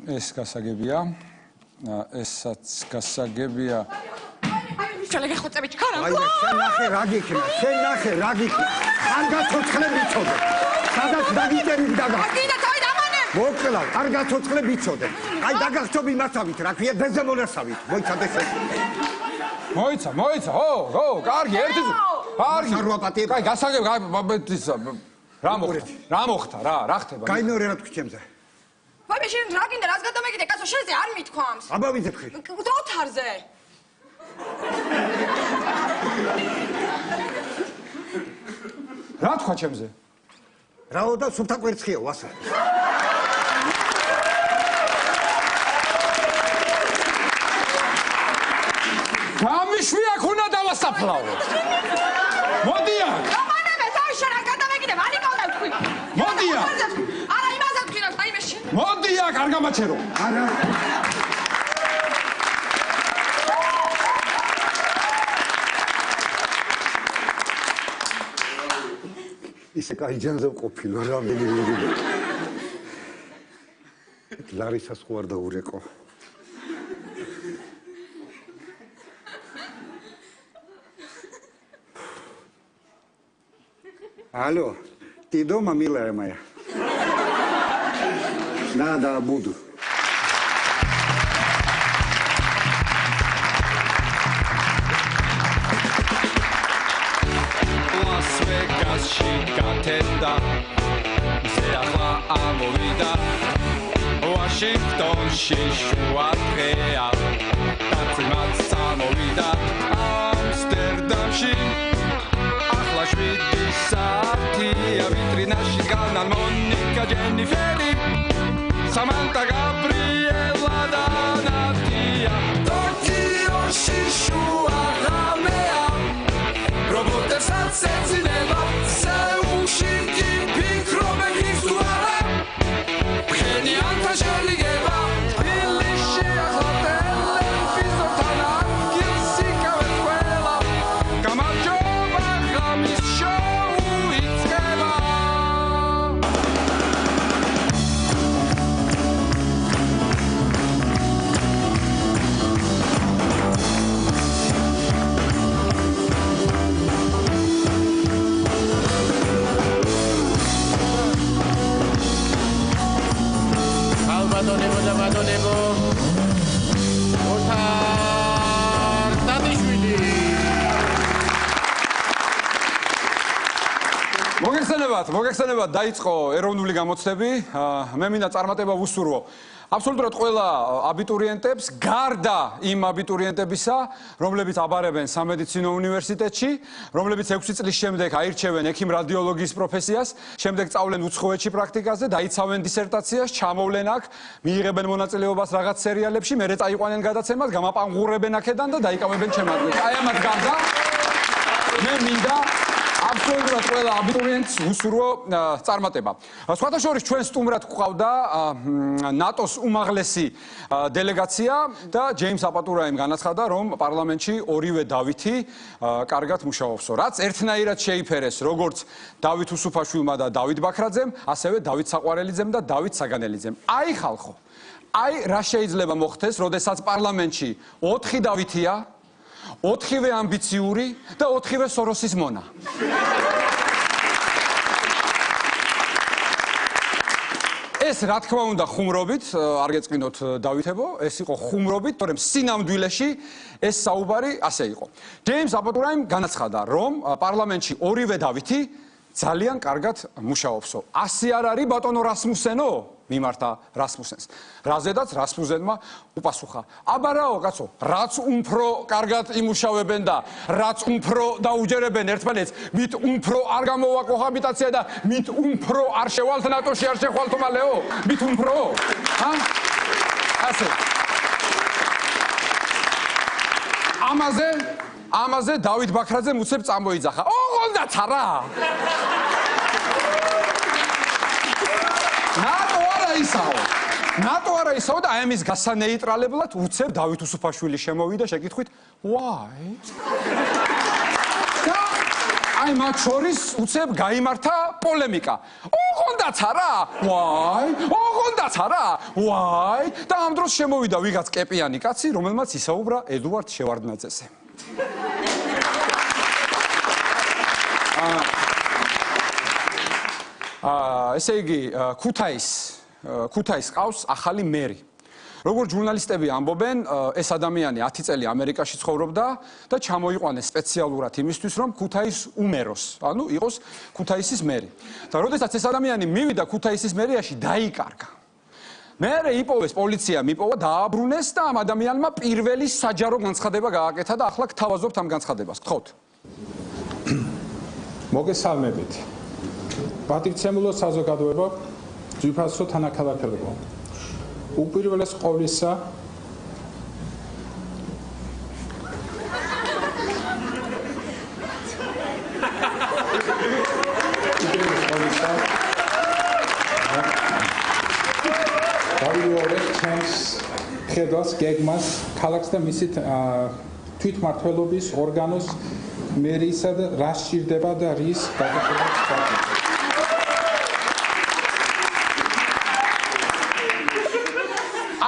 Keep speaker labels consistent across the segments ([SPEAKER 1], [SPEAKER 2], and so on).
[SPEAKER 1] ეს გასაგებია. ესაც გასაგებია.
[SPEAKER 2] შალე ხოწები ჩქარა.
[SPEAKER 3] აი შენ ნახე რა გიქნა. შენ ნახე რა გიქნა. არ გაცოცხლე ვიცოდე. სადაც დაგიტერი დაგა.
[SPEAKER 2] აგიდა თავი დამანე.
[SPEAKER 3] მოკლა, არ გაცოცხლე ვიცოდე. აი დაგახტობ იმასავით რა ქვია დეზემონასავით. მოიცადე შენ.
[SPEAKER 1] მოიცა. ო, კარგი, ერთი ძუ. კარგი.
[SPEAKER 3] სარვაპატი.
[SPEAKER 1] კაი, გასაგებ, რა მოხდა, რა ხდება?
[SPEAKER 3] გაინორე რა თქვი ჩემზე.
[SPEAKER 2] ვაიმე შენ რა გინდა, რას გადამეკიდე, კაცო, შენზე არ მithქვამს.
[SPEAKER 3] აბა ვიძებხი.
[SPEAKER 2] დროთარზე.
[SPEAKER 1] რა თქვა ჩემზე?
[SPEAKER 3] რაო და სუფთა კვერცხიო ასე.
[SPEAKER 1] გამიშვი აქ უნდა დავასაფლავო. მოდი აქ.
[SPEAKER 2] გამანებე, თავი შენ რა გადამეკიდე, ვანიკავდა თქვი.
[SPEAKER 1] მოდი აქ.
[SPEAKER 2] არა, იმაზე თქვი რა, ვაიმე შენ.
[SPEAKER 1] მოდი აქ, არ გამაჩერო.
[SPEAKER 3] არა. ისე კაი ჯანზე ყოფილო რამდენი ვიგები. ლარისას ხო არ დაურეკო. Алло, ты дома, милая моя? Да, буду.
[SPEAKER 4] Лас-Вегасში გათენდა მზე ახლა ამოვიდა ვაშინგტონში შუა დღეა დაწმაც წამოვიდა ამსტერდამში ახლა 7 საათია ვიტრინაში დგანან მონიკა ჯენიფერი სამანტა გაბრიელა და ნატია ტოკიოში შუა ღამეა რობოტებსაც ეძინება სეულში კი ფიქრობების თუ არა ფხენიანთა შელიგება თბილისში ახლა ტელევიზორთან ადგილს იკავებს ყველა გამარჯობა ღამის შოუ იწყება Madonebo Otar Tadishvili
[SPEAKER 1] მოგეხსენებათ დაიწყო ეროვნული გამოცდები მე მინდა წარმატება ვუსურვო აბსოლუტურად ყველა აბიტურიენტებს გარდა იმ აბიტურიენტებისა რომლებიც აბარებენ სამედიცინო უნივერსიტეტში რომლებიც 6 წლის შემდეგ აირჩევენ ექიმ რადიოლოგიის პროფესიას შემდეგ წავლენ უცხოეთში პრაქტიკაზე დაიცავენ დისერტაციას ჩამოვლენ აქ მიიღებენ მონაწილეობას რაღაც სერიალებში მერე წაიყვანენ გადაცემას გამაპანღურებენ აქედან და დაიკავებენ ჩემ ადგილს აი ამას გარდა მე მინდა აბსოლუტურად ყველა აბიტურიენტს უსურვო წარმატება. სხვათა შორის ჩვენ სტუმრად გვყავდა ნატოს უმაღლესი დელეგაცია და ჯეიმს აპატურაიმ განაცხადა, რომ პარლამენტში ორივე დავითი კარგად მუშაობსო. რაც ერთნაირად შეიფერეს როგორც დავით უსუფაშვილმა და დავით ბაქრაძემ, ასევე დავით საყვარელიძემ და დავით საგანელიძემ. აი ხალხო, აი რა შეიძლება მოხდეს, როდესაც პარლამენტში 4 დავითია 4-ვე ამბიციური და 4-ვე სოროსის მონა. ეს რა თქმა უნდა ხუმრობით, არ გეწყინოთ დავითებო, ეს იყო ხუმრობით, თორემ სინამდვილეში ეს საუბარი ასე იყო. ჯეიმს აპატურაიმ განაცხადა, რომ პარლამენტში ორივე დავითი ძალიან კარგად მუშაობსო. ასე არ არის ბატონო რასმუსენო? მიმართა რასმუსენს. რაზედაც რასმუსენმა უპასუხა. აბა რაო კაცო, რაც უფრო კარგად იმუშავებენ და რაც უფრო დაუჯერებენ ერთმანეთს, მით უფრო არ გამოვა კოჰაბიტაცია და მით უფრო არ შევალთ ნატოში, არ შეხვალთ მალეო? მით უფრო? ასე. ამაზე დავით ბაქრაძემ უცებ წამოიძახა. ოღონდაც არა. ნატო არა ისაო და აი ამის გასანეიტრალებლად უცებ დავით უსუფაშვილი შემოვიდა შეკითხვით why? და აი მათ შორის უცებ გაიმართა პოლემიკა. ოღონდაც არა? why? ოღონდაც შვილაც არა? ვაი, და ამ დროს შემოვიდა ვიღაც კეპიანი კაცი, რომელმაც ისაუბრა ედუარდ შევარდნაძეზე. ესე იგი, ქუთაისს ყავს ახალი მერი. როგორც ჟურნალისტები ამბობენ, ეს ადამიანი 10 წელი ამერიკაში ცხოვრობდა და ჩამოიყვანეს სპეციალურად იმისთვის, რომ ქუთაისს უმეროს, ანუ იყოს ქუთაისის მერი. და როდესაც ეს ადამიანი მივიდა ქუთაისის მერიაში, დაიკარგა. მერე იპოვეს, პოლიციამ იპოვა, დააბრუნეს და ამ ადამიანმა პირველი საჯარო განცხადება გააკეთა და ახლა გთავაზობთ ამ განცხადებას. გთხოვთ.
[SPEAKER 5] მოგესალმებით. პატრიცემულო საზოგადოებო, ძვირფასო თანაქალაქეებო. უპირველეს ყოვლისა დავიწყოთ ჩემს ხედავს გეგმას ქალაქს და მისი თვითმმართველობის ორგანოს მერიისა და რა სჭირდება და რის გაკეთებას.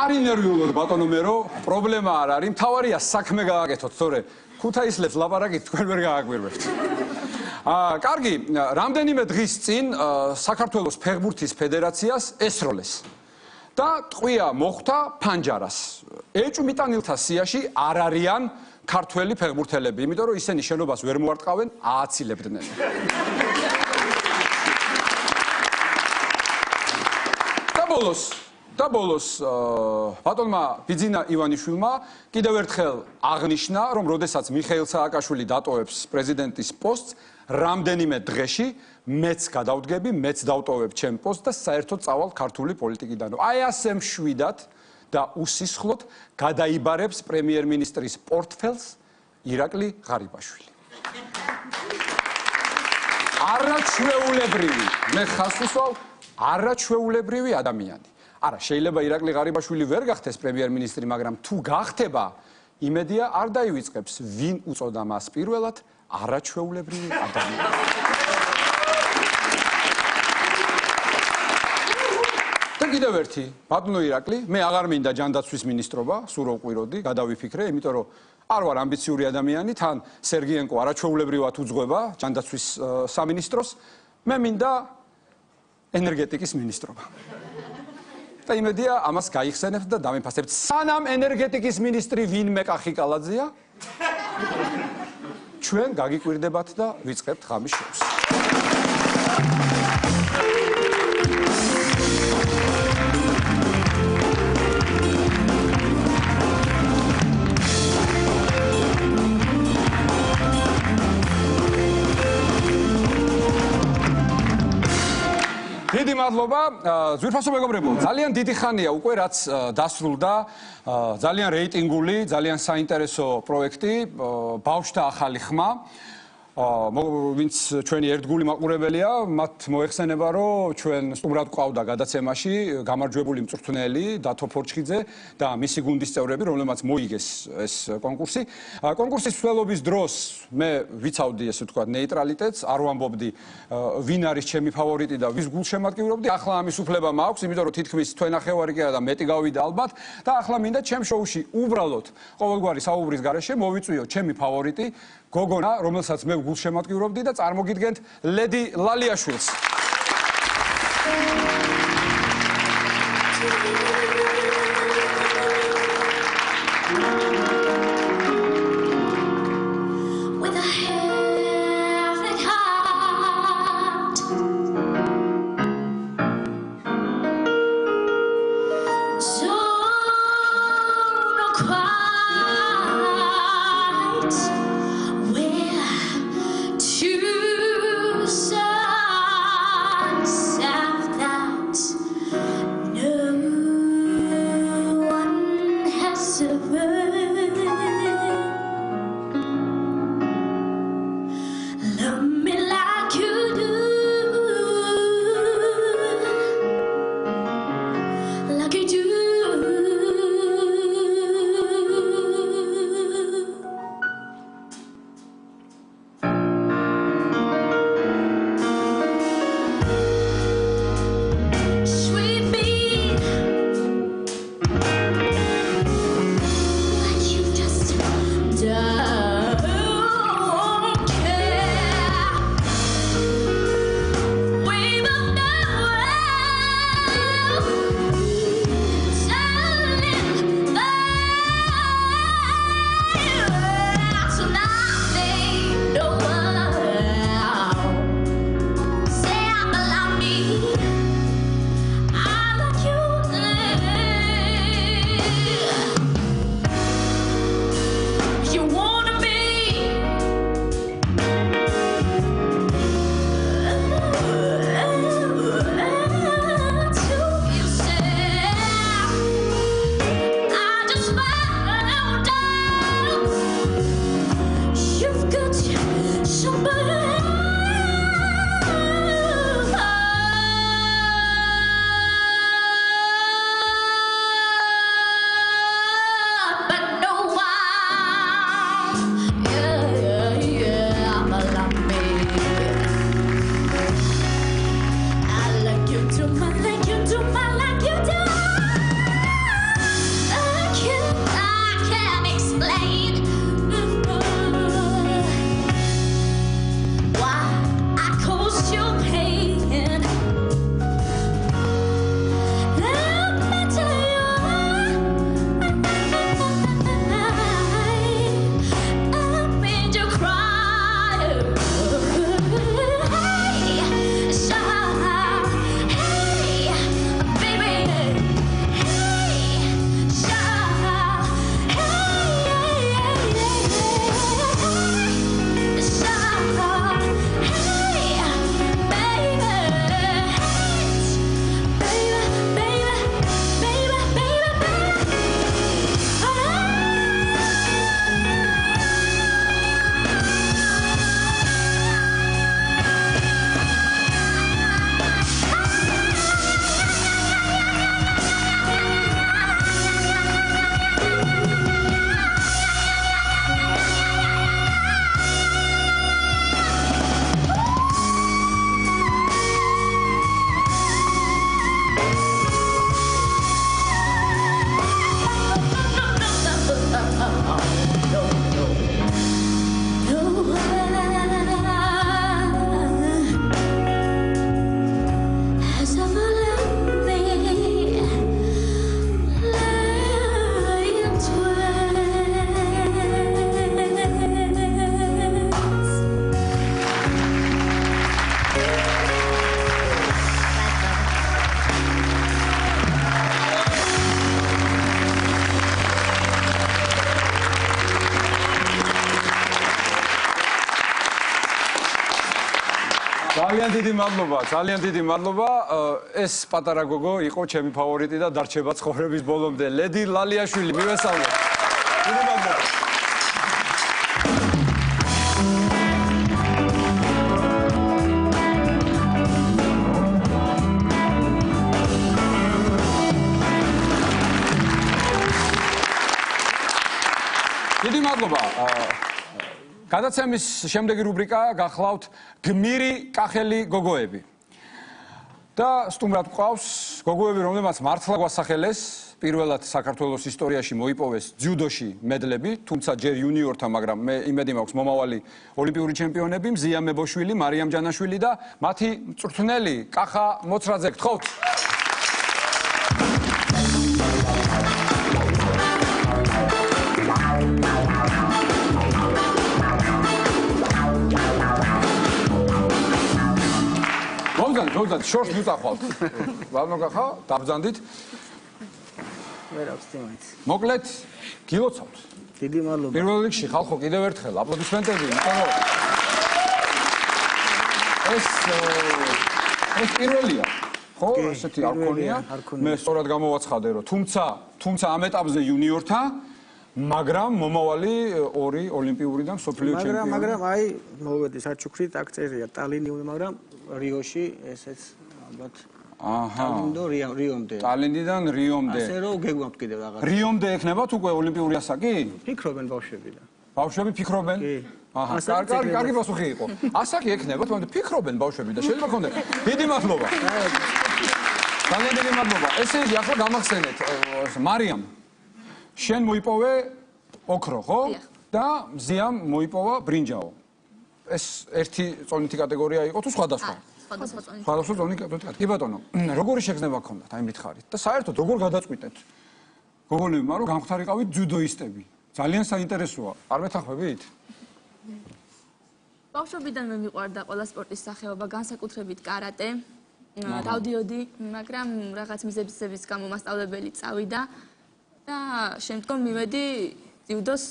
[SPEAKER 1] არი ნერვიულად ბატონო მერო, პრობლემა არ არის, მთავარია საქმე გააკეთოთ, თორე ქუთაისლებს ლაპარაკით თქვენ ვერ გააგვირვებთ. კარგი, რამდენიმე დღის წინ საქართველოს ფეხბურთის ფედერაციას ესროლეს და ტყვია მოხვდა ფანჯარას. ეჭვმიტანილთა სიაში არ არიან ქართველი ფეხბურთელები, იმიტომ რომ ისინი შენობას ვერ მოარტყავენ, ააცილებდნენ. და ბოლოს ბატონმა ბიძინა ივანიშვილმა კიდევ ერთხელ აღნიშნა, რომ როდესაც მიხეილ სააკაშვილი დატოვებს პრეზიდენტის პოსტს, რამდენიმე დღეში მეც გადავდგები, მეც დავტოვებ ჩემ პოსტს და საერთოდ წავალ ქართული პოლიტიკიდან. აი ასე მშვიდად და უსისხლოდ გადაიბარებს პრემიერ-მინისტრის პორტფელს ირაკლი ღარიბაშვილი. არაჩვეულებრივი, მე ხას უსვავ, არაჩვეულებრივი ადამიანი. არა, შეიძლება ირაკლი ღარიბაშვილი ვერ გახდეს პრემიერ-მინისტრი, მაგრამ თუ გახდება, იმედია არ დაივიწყებს, ვინ უწოდა მას პირველად არაჩვეულებრივი ადამიანი. და კიდევ ერთი, ბატონო ირაკლი, მე აღარ მინდა ჯანდაცვის მინისტრობა, სულ რო ვყვიროდი, გადავიფიქრე, იმიტომ რომ არ ვარ ამბიციური ადამიანი, თან სერგიენკო არაჩვეულებრივად უძღვება ჯანდაცვის სამინისტროს, მე მინდა ენერგეტიკის მინისტრობა. და იმედია ამას გაიხსენებთ და დამიფასებთ. სანამ ენერგეტიკის მინისტრი ვინმე კახიკალაძეა, ჩვენ გაგიკვირდებათ და ვიწყებთ ღამის შოუს. დიდი მადლობა, ძვირფასო მეგობრებო, ძალიან დიდი ხანია უკვე რაც დასრულდა ძალიან რეიტინგული, ძალიან საინტერესო პროექტი ბავშვთა ახალი ხმა. ვინც ჩვენი ერთგული მაყურებელია, მათ მოეხსენება, რომ ჩვენ სტუმრად გვყავდა გადაცემაში გამარჯვებული მწვრთნელი დათო ფორჩხიძე და მისი გუნდის წევრები, რომლებმაც მოიგეს ეს კონკურსი. კონკურსის მსვლელობის დროს მე ვიცავდი, ესე ვთქვათ, ნეიტრალიტეტს, არ ვამბობდი ვინ არის ჩემი ფავორიტი და ვის გულს შემატკივრობდი. ახლა ამის უფლება მაქვს, იმიტომ რომ თითქმის თვენახევარი კი არა და მეტი გავიდა ალბათ და ახლა მინდა ჩემ შოუში უბრალოდ ყოველგვარი საუბრის გარეშე მოვიწვიო ჩემი ფავორიტი გოგონა, რომელსაც მე გულს შემატკივრობდი და წარმოგიდგენთ ლედი ლალიაშვილს.
[SPEAKER 6] To sun, south,
[SPEAKER 1] ძალიან დიდი მადლობა. ეს პატარა გოგო იყო ჩემი ფავორიტი და დარჩება ცხოვრების ბოლომდე. ლედი ლალიაშვილი, მივესალმოთ. დიდი მადლობა. დიდი მადლობა. გადაცემის შემდეგი რუბრიკა გახლავთ გმირი კახელი გოგოები. და სტუმრად გვყავს გოგოები, რომლებმაც მართლა გვასახელეს, პირველად საქართველოს ისტორიაში მოიპოვეს ძიუდოში მედლები, თუმცა ჯერ იუნიორთა, მაგრამ მე იმედი მაქვს მომავალი ოლიმპიური ჩემპიონები, მზია მებოშვილი, მარიამ ჯანაშვილი და მათი მწვრთნელი კახა მოცრაძე. გთხოვთ. მოგზავნით, შორს მიწახვალთ. ვალნო გახა, დაბრძანდით.
[SPEAKER 6] ვერ აქვს თემაც.
[SPEAKER 1] მოკლედ, გილოცავთ.
[SPEAKER 6] დიდი მადლობა.
[SPEAKER 1] პირველ რიგში ხალხო კიდევ ერთხელ აპლოდისმენტები, იმიტომ რომ ეს პირველია. ხო, ესეთი არ ქონია. მე სწორად გამოვაცხადე, რომ თუმცა ამ ეტაპზე იუნიორთა, მაგრამ მომავალი ორი ოლიმპიური და მსოფლიო ჩემპიონი.
[SPEAKER 6] მაგრამ აი მოვედი საჩუქრით, აქ წერია ტალინი, მაგრამ რიოში ესეც ალბათ
[SPEAKER 1] ტალინიდან რიომდე.
[SPEAKER 6] ასე რომ გეგმავთ კიდევ რაღაც.
[SPEAKER 1] რიომდე ექნებათ უკვე ოლიმპიური ასაკი?
[SPEAKER 6] ფიქრობენ ბავშვები და.
[SPEAKER 1] ბავშვები ფიქრობენ? აჰა, კარგი პასუხი იყო. ასაკი ექნებათ, მაგრამ ფიქრობენ ბავშვები და შეიძლება გქონდეთ. დიდი მადლობა. ძალიან დიდი მადლობა. ესე იგი, ახლა გამახსენეთ, მარიამ, შენ მოიპოვე ოქრო, ხო? და მზიამ მოიპოვა ბრინჯაო. ეს ერთი წონითი კატეგორია იყო თუ სხვადასხვა? სხვადასხვა წონითი კატეგორია. კი ბატონო, როგორი შეგრძნება გქონდათ აი მითხარით და საერთოდ როგორ გადაწყვიტეთ? გოგონებმა რომ გამختارიყავით ძუდოისტები. ძალიან საინტერესოა. არ მეთანხმებით?
[SPEAKER 7] ბავშვობიდან მე მიყვარდა ყველა სპორტის სახეობა, განსაკუთრებით კარატე. დავდიოდი, მაგრამ რაღაც მიზეზების გამო მასწავლებელი წავიდა და შემდგომ მივედი ძიუდოს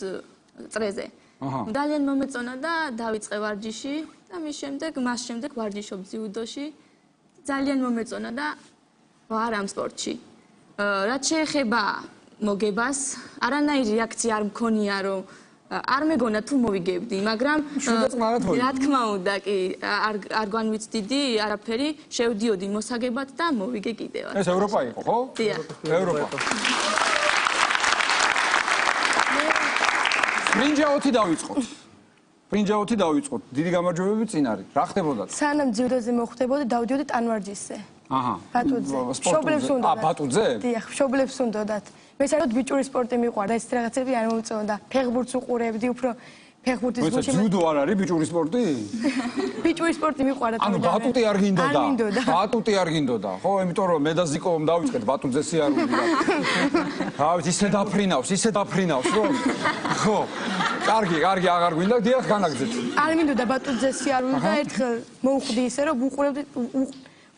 [SPEAKER 7] წრეზე. ძალიან მომეწონა და დავიწყე ვარჯიში და მას შემდეგ ვარჯიშობ ძიუდოში. ძალიან მომეწონა და ვარ ამ სპორტში. რაც შეეხება მოგებას, არანაირი რეაქცია არ მქონია, რომ არ მეგონა თუ მოვიგებდი, მაგრამ რა თქმა უნდა, კი, არ განვიცდიდი არაფერი, შევდიოდი მოსაგებად და მოვიგე კიდევ.
[SPEAKER 1] ეს ევროპა იყო, ხო?
[SPEAKER 7] დიახ.
[SPEAKER 1] ევროპა. ბრინჯაოთი დავიწყოთ. დიდი გამარჯვებები წინ არის. რა ხდებოდა?
[SPEAKER 8] სანამ ძიუდოზე მოხდებოდა, დავდიოდი ტანვარჯიშზე.
[SPEAKER 1] აჰა.
[SPEAKER 8] ბატუძე. მშობლებს უნდათ.
[SPEAKER 1] ბატუძე?
[SPEAKER 8] დიახ, მშობლებს უნდათ. მე საერთოდ ბიჭური სპორტი მიყვარდა, ეს რაღაცები არ მომწონდა. ფეხბურთს უყურებდი, უფრო ფეხბურთის გულში.
[SPEAKER 1] ძიუდო არ არის ბიჭური სპორტი?
[SPEAKER 8] ბიჭური სპორტი მიყვარდა.
[SPEAKER 1] ანუ ბატუტი არ გინდოდა. ბატუტი არ გინდოდა. ხო, იმიტომ რომ მე და ზიკომ დავიწყეთ ბატუძე სიარული და. დავით ისე დაფრინავს, რო. ხო. კარგი, აღარ გვინდა, დიახ, განაგზეთ.
[SPEAKER 8] არ მინდოდა ბატუძე სიარული და ერთხელ მოვხვდი ისე, რომ ვუყურებდი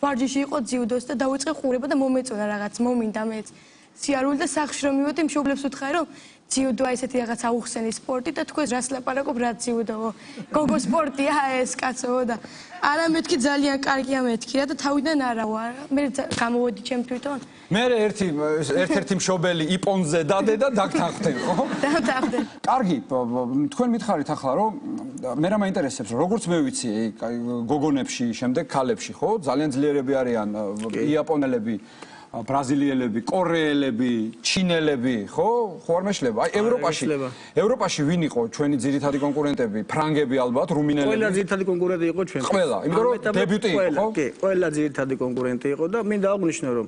[SPEAKER 8] ვარჯიში იყო ძიუდოს და დავიწყე ყურება და მომეწონა რაღაც, მომინდა მეც. სიარული და სახში რომ მივედი, მშობლებს ვუთხარი, რომ ძიუდოა ესეთი რაღაც აუხსენი სპორტი და თქვენ რას ლაპარაკობ, რა ძიუდოო? გოგო სპორტია ეს კაცო და არა მეთქი ძალიან კარგია მეთქი რა და თავიდან არა ვარ. მე გამოვედი ჩემ თვითონ.
[SPEAKER 1] მე ერთ-ერთი მშობელი იპონზე დადე და დაგთანხმდნენ, ხო?
[SPEAKER 8] დავთანხმდნენ.
[SPEAKER 1] კარგი, თქვენ მითხარით ახლა, რომ მე რა მაინტერესებს, როგორც მე ვიცი, გოგონებში, შემდეგ ქალებში, ხო? ძალიან ძლიერები არიან იაპონელები. ბრაზილიელები, კორეელები, ჩინელები, ხო? ხო არ მეშლება? აი ევროპაში ვინ იყო ჩვენი ძირითადი კონკურენტები? ფრანგები ალბათ, რუმინელები.
[SPEAKER 6] ყველა ძირითადი კონკურენტი იყო ჩვენ.
[SPEAKER 1] ყველა, იმიტომ რომ დებიუტი იყო, ხო?
[SPEAKER 6] კი, ყველა ძირითადი კონკურენტი იყო და მინდა აღვნიშნო, რომ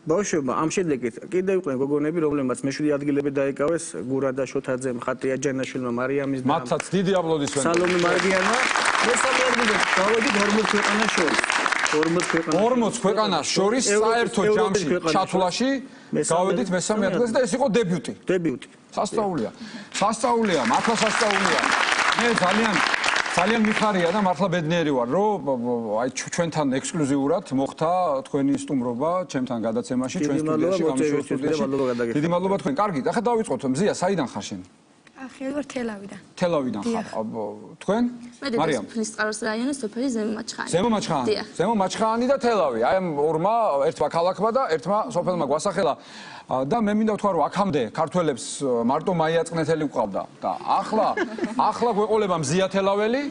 [SPEAKER 6] ბავშვებმა ამ შედეგით კიდევ იყვნენ გოგონები, რომლებმაც მე-7 ადგილები დაიკავეს, გურადა შოთაძემ, ხატია ჯანაშვილმა, მარიამის და
[SPEAKER 1] მათაც დიდი აპლოდისმენტები.
[SPEAKER 6] სალომე მარგიანმა მესამე ადგილზე გავედით 40 ქვეყანას შორის.
[SPEAKER 1] 40 ქვეყანას შორის საერთო ჯამში ჩათვლაში გავედით მესამე ადგილზე და ეს იყო დებიუტი. სასწაულია. მართლა სასწაულია. მე ძალიან მიხარია და მართლა ბედნიერი ვარ, რომ აი ჩვენთან ექსკლუზიურად მოხდა თქვენი სტუმრობა ჩემთან გადაცემაში, ჩვენ სტუდიაში, გამიშოვა სტუდიაში. დიდი მადლობა თქვენ. კარგი, ახლა დავიწყოთ. მზია, საიდან ხარ შენ?
[SPEAKER 8] ახლა ვარ თელავიდან.
[SPEAKER 1] თელავიდან ხარ. თქვენ? მარიამ.
[SPEAKER 7] ფლისწყაროს რაიონის სოფელი ზემო მაჩხანი.
[SPEAKER 1] ზემო მაჩხანი.
[SPEAKER 7] დიახ.
[SPEAKER 1] ზემო მაჩხანი და თელავი. აი ამ ორმა ერთმა ქალაქმა და ერთმა სოფელმა გვასახელა და მე მინდა ვთქვა რომ აქამდე ქართველებს მარტო მაიაწნეთელი გვყავდა და ახლა გვეყოლება მზია თელაველი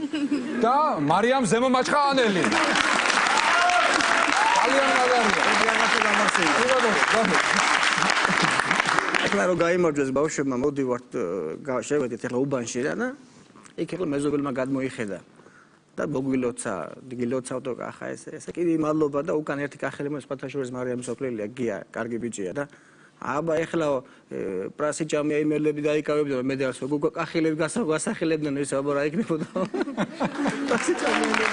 [SPEAKER 1] და მარიამ ზემო მაჩხანელი. ძალიან მაგარია.
[SPEAKER 6] რაღაცა დამახსენე. ახლა რომ გაიმარჯვეს ბავშვებმა მოდივართ შევედით ახლა უბანში რა და იქ ახლა მეზობელმა გადმოიხედა და მოგვილოცა დილოცავ და ახლა ესე კიდე მადლობა და უკან ერთი კახელი მოს ფათაშორის მარიამის ოფლელია გია კარგი ბიჭია და აბა ახლა პრასი ჭამია იმერლები დაიკავებდა მე და ასე გოგო კახელები გასახელებდნენ ეს აბა რა იქნებოდა პრასი ჭამია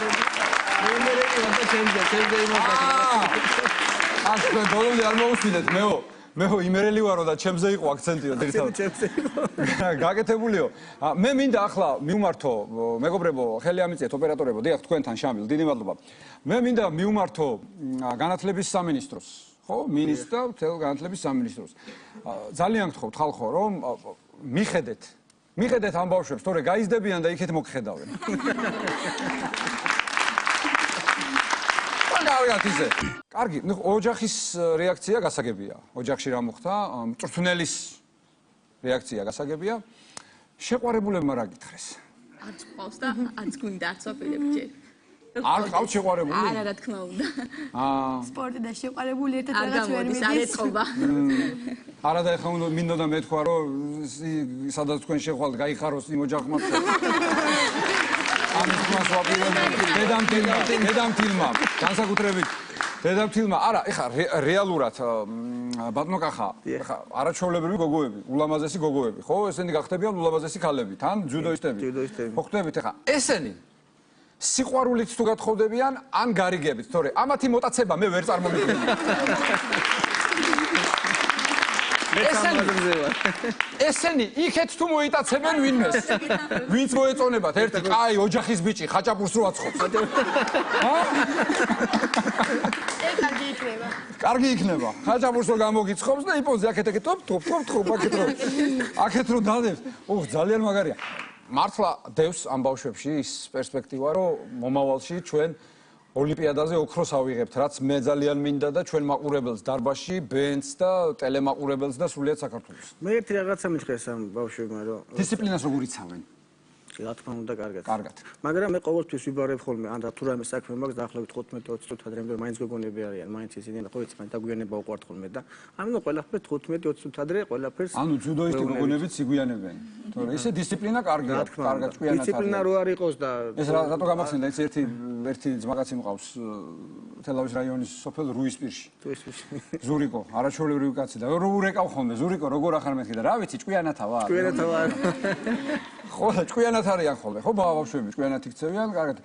[SPEAKER 6] იმერლები და ჩემზე იმოდა
[SPEAKER 1] აქ ბოლომდე არ მოусმინეთ მეო იმერელი ვარო და ჩემზე იყო აქცენტიო ერთად. გაკეთებულიო. მე მინდა ახლა მივმართო მეგობრებო, ხელი ამიწიეთ ოპერატორებო, დიახ თქვენთან შამილ, დიდი მადლობა. მე მინდა მივმართო განათლების სამინისტროს, ხო? მინისტრ და მთელ განათლების სამინისტროს. ძალიან გთხოვთ ხალხო, რომ მიხედეთ ამ ბავშვებს, თორე გაიზდებიან და იქეთ მოგხედავენ. კარგი, ოჯახის რეაქცია გასაგებია. ოჯახში რა მოხდა? მწვრთნელის რეაქცია გასაგებია. შეყვარებულებმა რა გითხრეს?
[SPEAKER 7] არც ყავს და არც გვინდა არც აპირებ ჯერ.
[SPEAKER 1] არ ყავთ შეყვარებული?
[SPEAKER 7] არა, რა თქმა უნდა.
[SPEAKER 8] სპორტი და შეყვარებული ერთად რაღაც ვერ
[SPEAKER 7] მიდის. არ ეწყობა.
[SPEAKER 1] არა და ეხლა მინდოდა მეთქვა რომ სადაც თქვენ შეხვალთ, გაიხაროს იმ ოჯახმა. ამის მას ვაპირებდი დედამთილმა განსაკუთრებით დედამთილმა არა ეხა რეალურად ბატონო კახა ეხა არაჩვეულებრივი გოგოები ულამაზესი გოგოები ხო ესენი გახდებიან ულამაზესი ქალები თან ძუდოისტები ხო ხდებით ეხა ესენი სიყვარულით თუ გათხოვდებიან ან გარიგებით თორე ამათი მოტაცება მე ვერ წარმოგიდგენია ესენი იქეთ თუ მოიტაცებენ ვინმეს ვინც მოეწონებათ ერთი კაი ოჯახის ბიჭი ხაჭაპურს რო აცხობს კარგი იქნება ხაჭაპურს რო გამოგიცხობს და იპონზე აქეთ აქეთ რო დადებს ძალიან მაგარია მართლა დევს ამ ბავშვებში ის პერსპექტივა რომ მომავალში ჩვენ ოლიმპიადაზე ოქროს ავიღებთ, რაც მე ძალიან მინდა და ჩვენ მაყურებელს დარბაზში, ბენდს და ტელემაყურებელს და სრულიად საქართველოს.
[SPEAKER 6] მე ერთი რაღაცა მითხრეს ამ ბავშვებმა, რომ
[SPEAKER 1] დისციპლინას როგორ იცავენ?
[SPEAKER 6] რა თქმა უნდა, კარგად.
[SPEAKER 1] კარგად.
[SPEAKER 6] მაგრამ მე ყოველთვის ვიბარებ ხოლმე, ან თუ რამე საქმე მაქვს, დაახლოებით 15-20 წუთად ადრე, მაინც გოგონები არიან, მაინც ისინი ხო იცი, მაინც დაგვიანება უყვართ ხოლმე და ამიტომ ყველაფერს 15-20 წუთად ადრე ყველაფერს
[SPEAKER 1] ანუ ჯუდოისტი გოგონებიც იგუიანებენ. თორე ისე დისციპლინა კარგია, კარგად ჭკვიანად.
[SPEAKER 6] დისციპლინა რო არ იყოს და
[SPEAKER 1] ეს რატო გამახსენდა ის ერთი ძმაკაცი მყავს თელავის რაიონის სოფელ რუისპირში. ზურიკო, არაჩვეულებრივი კაცი და როგორ ეკავ ხოლმე ზურიკო, როგორ ახარ მეთქი და რა ვიცი, ჭკვიანათა ვარ.
[SPEAKER 6] ჭკვიანათა ვარ.
[SPEAKER 1] ხო, ჭკვიანად არიან ხოლმე, ხო, ბავშვები ჭკვიანად იქცევიან, კარგად.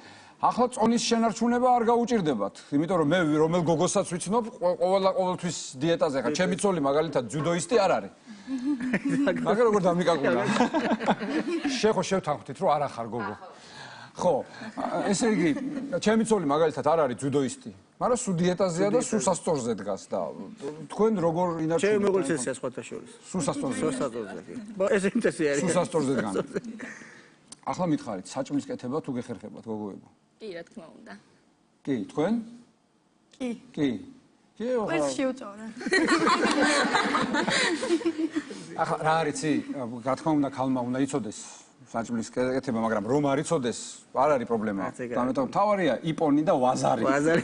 [SPEAKER 1] ახლა წონის შენარჩუნება არ გაუჭირდებათ, იმიტომ რომ მე რომელ გოგოსაც ვიცნობ, ყოველთვის დიეტაზე ხარ. ჩემი ცოლი მაგალითად ჯუდოისტი არ არის. მაგრამ როგორ დამიკაკუნა. შეხო შევთანხმდით, რომ არა ხარ გოგო. ხო, ესე იგი, ჩემი ცოლი მაგალითად არ არის ჯუდოისტი, მაგრამ სულ დიეტაზეა და სულ სასწორზე დგას და თქვენ როგორ ინარჩუნებთ?
[SPEAKER 6] ჩემი მეგობრიც ესეა სხვათა შორის.
[SPEAKER 1] სულ სასწორზე.
[SPEAKER 6] ეს იმ წესი არის.
[SPEAKER 1] სულ სასწორზე დგან. ახლა მითხარით, საჭმლის კეთება თუ გეხერხებათ გოგოებო?
[SPEAKER 7] კი, რა თქმა უნდა.
[SPEAKER 1] კი, თქვენ?
[SPEAKER 8] კი.
[SPEAKER 1] კი. კი,
[SPEAKER 8] ეს შევწორა.
[SPEAKER 1] ახლა რა არიცი, რა თქმა უნდა, ქალმა უნდა იცოდეს საჭმლის კეთება, მაგრამ რომ არ იცოდეს, არ არის პრობლემა. დამეთქვა თავარია იპონი და ვაზარი.
[SPEAKER 6] ვაზარი.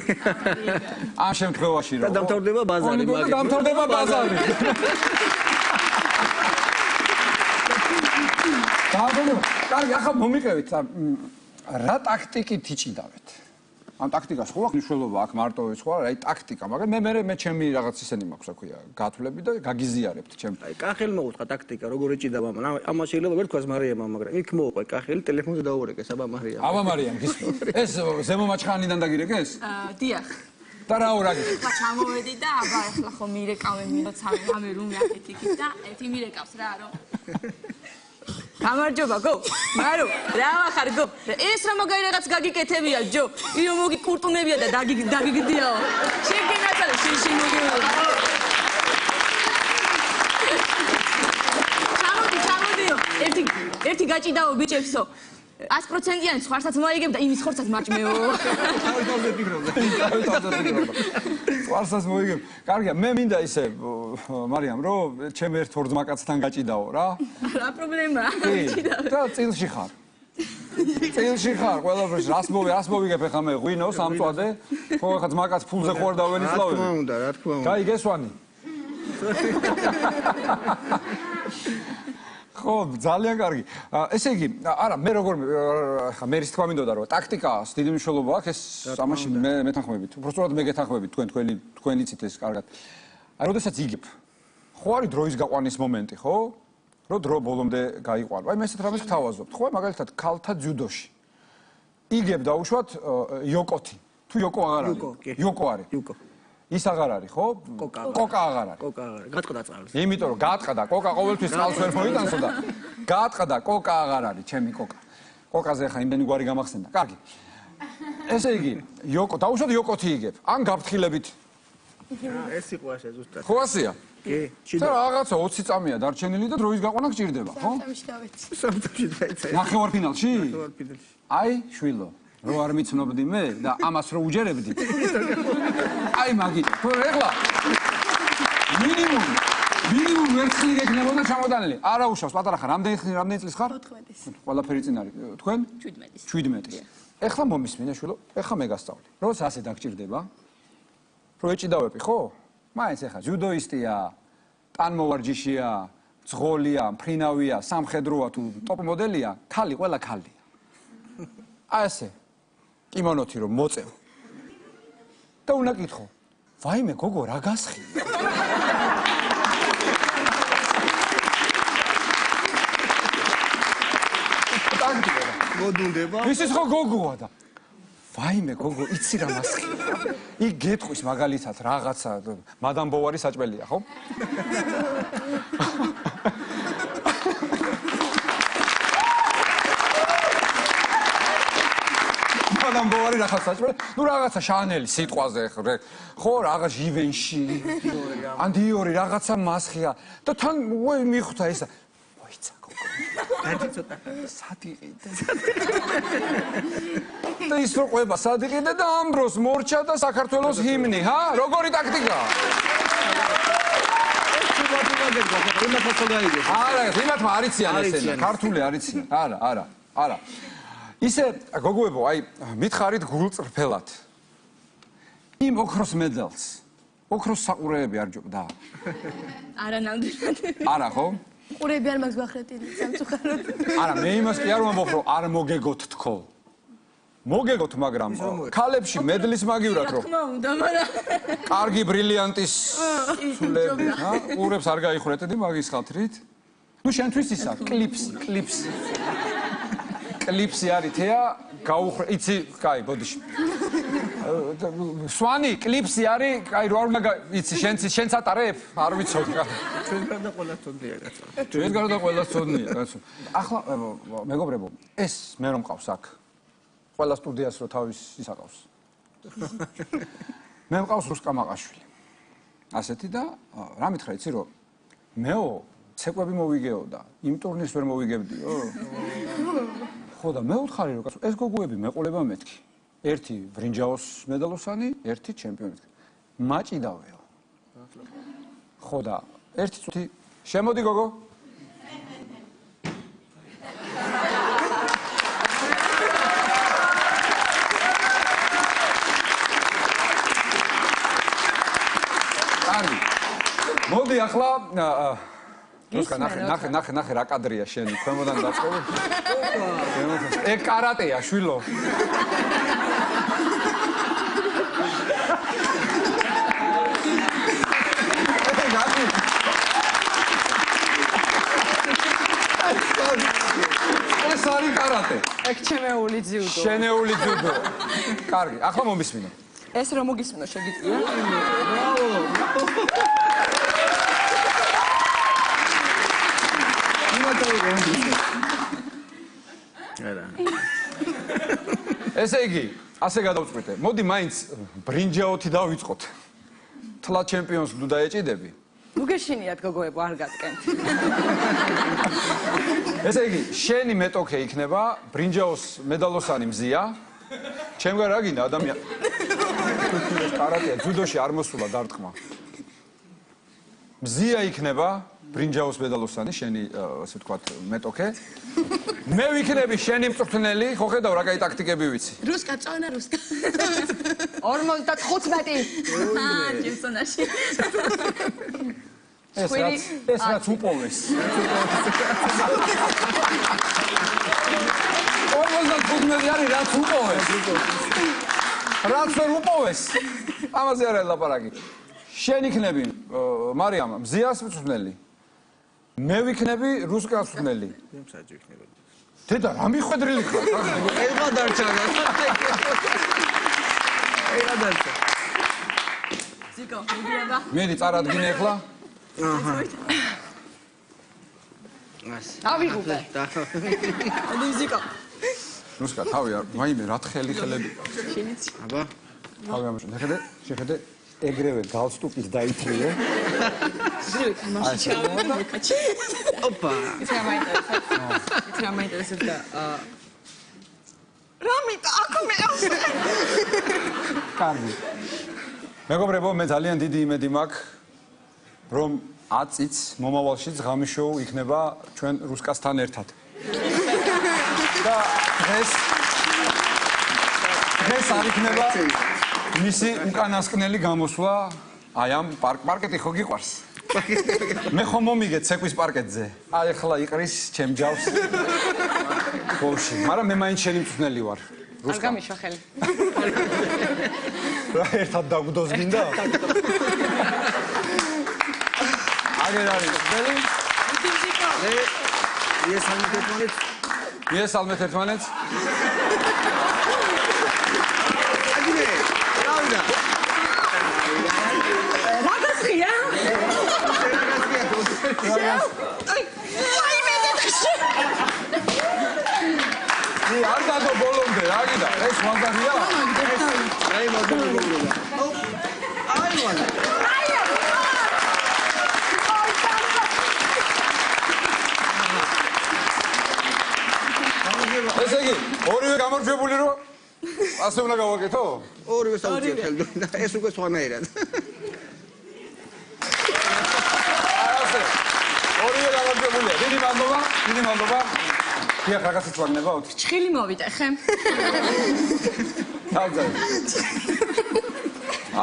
[SPEAKER 1] ამ შემთხვევაში რომ
[SPEAKER 6] დამთავრდება ბაზარი,
[SPEAKER 1] მაგრამ დამთავრდება ბაზარი. კარგი, ახლა მომიყევით, რა ტაქტიკით იჭიდავთ? ამ ტაქტიკას ხო აქვს მნიშვნელობა აქ მარტო ის ხო არა, აი ტაქტიკა, მაგრამ მე ჩემი რაღაც ისენი მაქვს, რა ქვია, გათვლები და გაგიზიარებთ ჩემ.
[SPEAKER 6] აი კახელი მოუწყა ტაქტიკა, როგორ ეჭიდავ ამან. ამას შეიძლება ვერ თქვას მარიამმა, მაგრამ იქ მოუყვა კახელი, ტელეფონზე დაურეკეს აბა მარიამ.
[SPEAKER 1] აბა მარიამ, ეს ზემო მაჩხანიდან დაგირეკეს?
[SPEAKER 7] დიახ.
[SPEAKER 1] და რა ურაგეს?
[SPEAKER 7] ჩამოვედი და აბა ახლა ხო მირეკავენ მინოცავენ რამე რუმი აქეთ იქით და ერთი მირეკავს რა რომ გამარჯობა გო მარო რა ვახარ გო ეს რა მაგარი რაღაც გაგიკეთებია ჯო ირო მოგი კურტუნებია და დაგიგდიაო შეგენაცალე შენ მოგევა ჩამოდიო ერთი ერთი გაჭიდაო ბიჭებსო. 100%-იანი ხარსაც მოიგებ და იმის ხორცაც მარჭმეო.
[SPEAKER 1] ხარსაც მოიგებ. კარგია, მე მინდა ისე მარიამ, რომ ჩემ ერთ ორძმაკაცთან გაჭიდაო რა.
[SPEAKER 7] რა პრობლემაა?
[SPEAKER 1] და წილში ხარ. წილში ხარ, ყველაფერს რას მოვიგებ ახლა მე ღვინოს ამწვადე. ხო, ახლა ძმაკაც ფულზე ხო არ დავენისლავე.
[SPEAKER 6] რა თქმა უნდა, რა თქმა უნდა.
[SPEAKER 1] გაი გესვანი. ხო, ძალიან კარგი. ესე იგი, არა, მე როგორ ხა მე ის თქვა მინდოდა რომ ტაქტიკას დიდი მნიშვნელობა აქვს, ეს ამაში მე მეთანხმებით. უბრალოდ მე გეთანხმებით თქვენ იცით ეს კარგად. აი, როდესაც იგებ. ხო არის დროის გაყვანის მომენტი, ხო? რომ დრო ბოლომდე გაიყვანო. აი, მე ესეთ რამეს გთავაზობთ. ხო, магალითად, ქალთა ძიუდოში. იგებ დაუშვათ იოკოთი. თუ იოკო აღარ არის. იოკო არის.
[SPEAKER 6] იუკო.
[SPEAKER 1] ის აღარ არის, ხო? კოკა აღარ არის.
[SPEAKER 6] კოკა აღარ. გატყდა წყალს.
[SPEAKER 1] იმიტომ რომ გაატყდა კოკა ყოველთვის წყალს ვერ მოიტანსო და გაატყდა კოკა აღარ არის, ჩემი კოკა. კოკაზე ხა იმდენი გვარი გამახსენდა. კარგი. ესე იგი, იოკო, დაუშვათ იოკოთი იგებ. ან გაფრთხილებით.
[SPEAKER 6] ეს იყო ასე ზუსტად.
[SPEAKER 1] ხო ასეა?
[SPEAKER 6] კი,
[SPEAKER 1] და რაღაცა 20 წამია დარჩენილი და დროის გაყვანა გჭირდება, ხო?
[SPEAKER 8] სამში დავეცი.
[SPEAKER 6] სამთში დაიცა.
[SPEAKER 1] ნახევარფინალში?
[SPEAKER 6] ნახევარფინალში.
[SPEAKER 1] აი, შვილო, რო არ მიცნობდი მე და ამას რო უჯერებდი. აი მაგიტო, ხო ეხლა მინიმუმ ვერცხლი გეკნებოდა ჩამოდანილი. არა უშავს, პატარა ხარ, რამდენი წლის ხარ?
[SPEAKER 7] 14-ის.
[SPEAKER 1] ყველაფერი წინ არის. თქვენ?
[SPEAKER 7] 17-ის.
[SPEAKER 1] 17-ის. ეხლა მომისმინე შვილო, ეხლა მე გასწავლი. როცა ასე დაგჭირდება, რო ეჭიდავები, ხო? მაინც ეხლა ჯუდოისტია, ტანმოვარჯიშია, ძღოლია, მფრინავია, სამხედროა თუ ტოპ მოდელია, ქალი ყველა ქალია. აი ესე. კიმონოთი რომ მოწევ. და უნდა კითხო. ვაიმე გოგო რა გასხი?
[SPEAKER 6] მოდუნდება.
[SPEAKER 1] ისიც ხო გოგოა და ვაიმე გოგო იცი რა მასხი? იქ გეტყვის მაგალითად რაღაცა მადამ ბოვარი საჭმელია, ხო? მადამ ბოვარი რაღაცა საჭმელი, ნუ რაღაცა შანელი სიტყვაზე ხო, რაღაც ჟივენში. ან დიორი რაღაცა მასხია და თან მიხვდა ესა. მოიცა გოგო.
[SPEAKER 6] ერთი ცოტა.
[SPEAKER 1] სადიყიდე. და ის რო ყვება სადიყიდე და ამ დროს მორჩა და საქართველოს ჰიმნი, ჰა? როგორი ტაქტიკაა? არა, იმათმა არიციან ესენა, ქართული არიციან. არა. ისე გოგოებო, აი, მითხარით გულწრფელად. იმ ოქროს მედალს, ოქროს საყურეები არ ჯობდა.
[SPEAKER 7] არა ნამდვილად.
[SPEAKER 1] არა, ხო?
[SPEAKER 8] ყურები არ მაქვს გახრეტილი სამწუხაროდ.
[SPEAKER 1] არა, მე იმას კი არ ვამბობ, რომ არ მოგეგოთ თქო. მოგეგოთ, მაგრამ ქალებში მედლის მაგივრად რომ
[SPEAKER 7] ხმა უნდა, მაგრამ
[SPEAKER 1] კარგი ბრილიანტის სულები, ჰა? ყურებს არ გაიხრეტდი მაგის ხალთრით? ნუ შენთვის ისა, კლიპსი არის თეა, გაუხრე, იცი, კაი, ბოდიში. სვანი, კლიპსი არის, კაი, რო არ უნდა, იცი, შენც ატარებ? არ ვიცოდი.
[SPEAKER 6] ჩვენ გარდა ყველა ცოდნია კაცო.
[SPEAKER 1] ჩვენ გარდა ყველა ცოდნია, კაცო. ახლა მეგობრებო, ეს მე რომ მყავს აქ. ყველა სტუდიას რო თავის ისაყავს. მე მყავს რუსკა მაყაშვილი. ასეთი და რა მითხრა, იცი რომ მეო ცეკვები მოვიგეო და იმ ტურნირს ვერ მოვიგებდიო. ხო და მე ვთხარი რომ კაცო, ეს გოგოები მეყოლება მეთქი. ერთი ბრინჯაოს მედალოსანი, ერთი ჩემპიონი. მაჭიდავეო. ხო და ერთი წუთი შემოდი გოგო. კარგი. მოდი ახლა ნახე რა კადრია შენი, ქვემოდან დაწყობი. ეგ კარატეა, შვილო. ეს არის კარატე.
[SPEAKER 2] ეგ ჩემეული ძიუდო.
[SPEAKER 1] შენეული ძიუდო. კარგი, ახლა მომისმინე.
[SPEAKER 2] ეს რომ მოგისმინო შეგიძლია?
[SPEAKER 1] ესე იგი, ასე გადავწყვიტე. მოდი მაინც ბრინჯაოთი დავიწყოთ. თლა ჩემპიონს ნუ დაეჭიდები.
[SPEAKER 2] ნუ გეშინიათ გოგოებო, არ გატკენთ.
[SPEAKER 1] ესე იგი, შენი მეტოქე იქნება ბრინჯაოს მედალოსანი მზია. ჩემგან რა გინდა ადამიანი? კარატეა, ძუდოში არ მოსულა დარტყმა. მზია იქნება ბრინჯაოს მედალოსანი, შენი ასე ვთქვათ, მეტოქე. მე ვიქნები შენი მწვრთნელი, ხო ხედავ რა კაი ტაქტიკები ვიცი.
[SPEAKER 7] რუსკა წონა რუსკა.
[SPEAKER 2] 55.
[SPEAKER 7] ჯიმსონაში.
[SPEAKER 1] ეს რაც უპოვეს. 55 არის რაც უპოვეს. რაც ვერ უპოვეს. ამაზე არ ელაპარაკი. შენ იქნები მარიამ მზიას მწვრთნელი. მე ვიქნები რუსკას მწვრთნელი.
[SPEAKER 6] მე მსაჯი ვიქნები.
[SPEAKER 1] დედა რა მიხვედრილი ხარ?
[SPEAKER 6] ეხლა დარჩა. ეხლა დარჩა.
[SPEAKER 7] ზიკო, მიგიება.
[SPEAKER 1] მედი წარადგინე ახლა.
[SPEAKER 6] აჰა.
[SPEAKER 2] ავიღუპე.
[SPEAKER 7] ზიკო.
[SPEAKER 1] რუსკა თავი არ, მაიმე რა თხელი ხელები.
[SPEAKER 6] აბა.
[SPEAKER 1] თავი ამაშენ. შეხედე ეგრევე გალსტუკის დაითრიე.
[SPEAKER 7] მაშინ ჩავიკაჩი.
[SPEAKER 6] ოპა.
[SPEAKER 2] იცი რა მაინტერესებდა? რამით აქ
[SPEAKER 1] კარგი. მეგობრებო, მე ძალიან დიდი იმედი მაქვს, რომ 10 წუთს მომავალშიც ღამის შოუ იქნება ჩვენ რუსკასთან ერთად. და დღეს არ იქნება მისი უკანასკნელი გამოსვლა აი ამ პარკეტი ხო გიყვარს? მე ხომ მომიგე ცეკვის პარკეტზე. აი ახლა იყრის ჩემ ჯავს. ბოლში, მაგრამ მე მაინც შენი მწვრთნელი ვარ.
[SPEAKER 2] არ გამიშვა ხელი.
[SPEAKER 1] რა ერთად დაგვდოს გინდა? აგერ არის ბელი? იესალმეთ ერთმანეთს.
[SPEAKER 6] აგინე, რავდა.
[SPEAKER 2] რა გასხია?
[SPEAKER 1] არ დადო ბოლომდე, რა გიდა? ეს მაგარია?
[SPEAKER 6] აი მაგარია. აი ვალა.
[SPEAKER 1] ესე იგი, ორივე გამარჯვებული რო ასე უნდა გავაკეთო?
[SPEAKER 6] ორივე საუცია ხელდო და ეს უკვე სხვანაირად.
[SPEAKER 1] ასე. ორივე გამარჯვებულია. დიდი მადლობა. დიახ, რაღაცა ვაგნება 4.
[SPEAKER 7] ჭხილი მოვიტე ხე.
[SPEAKER 1] თავზე.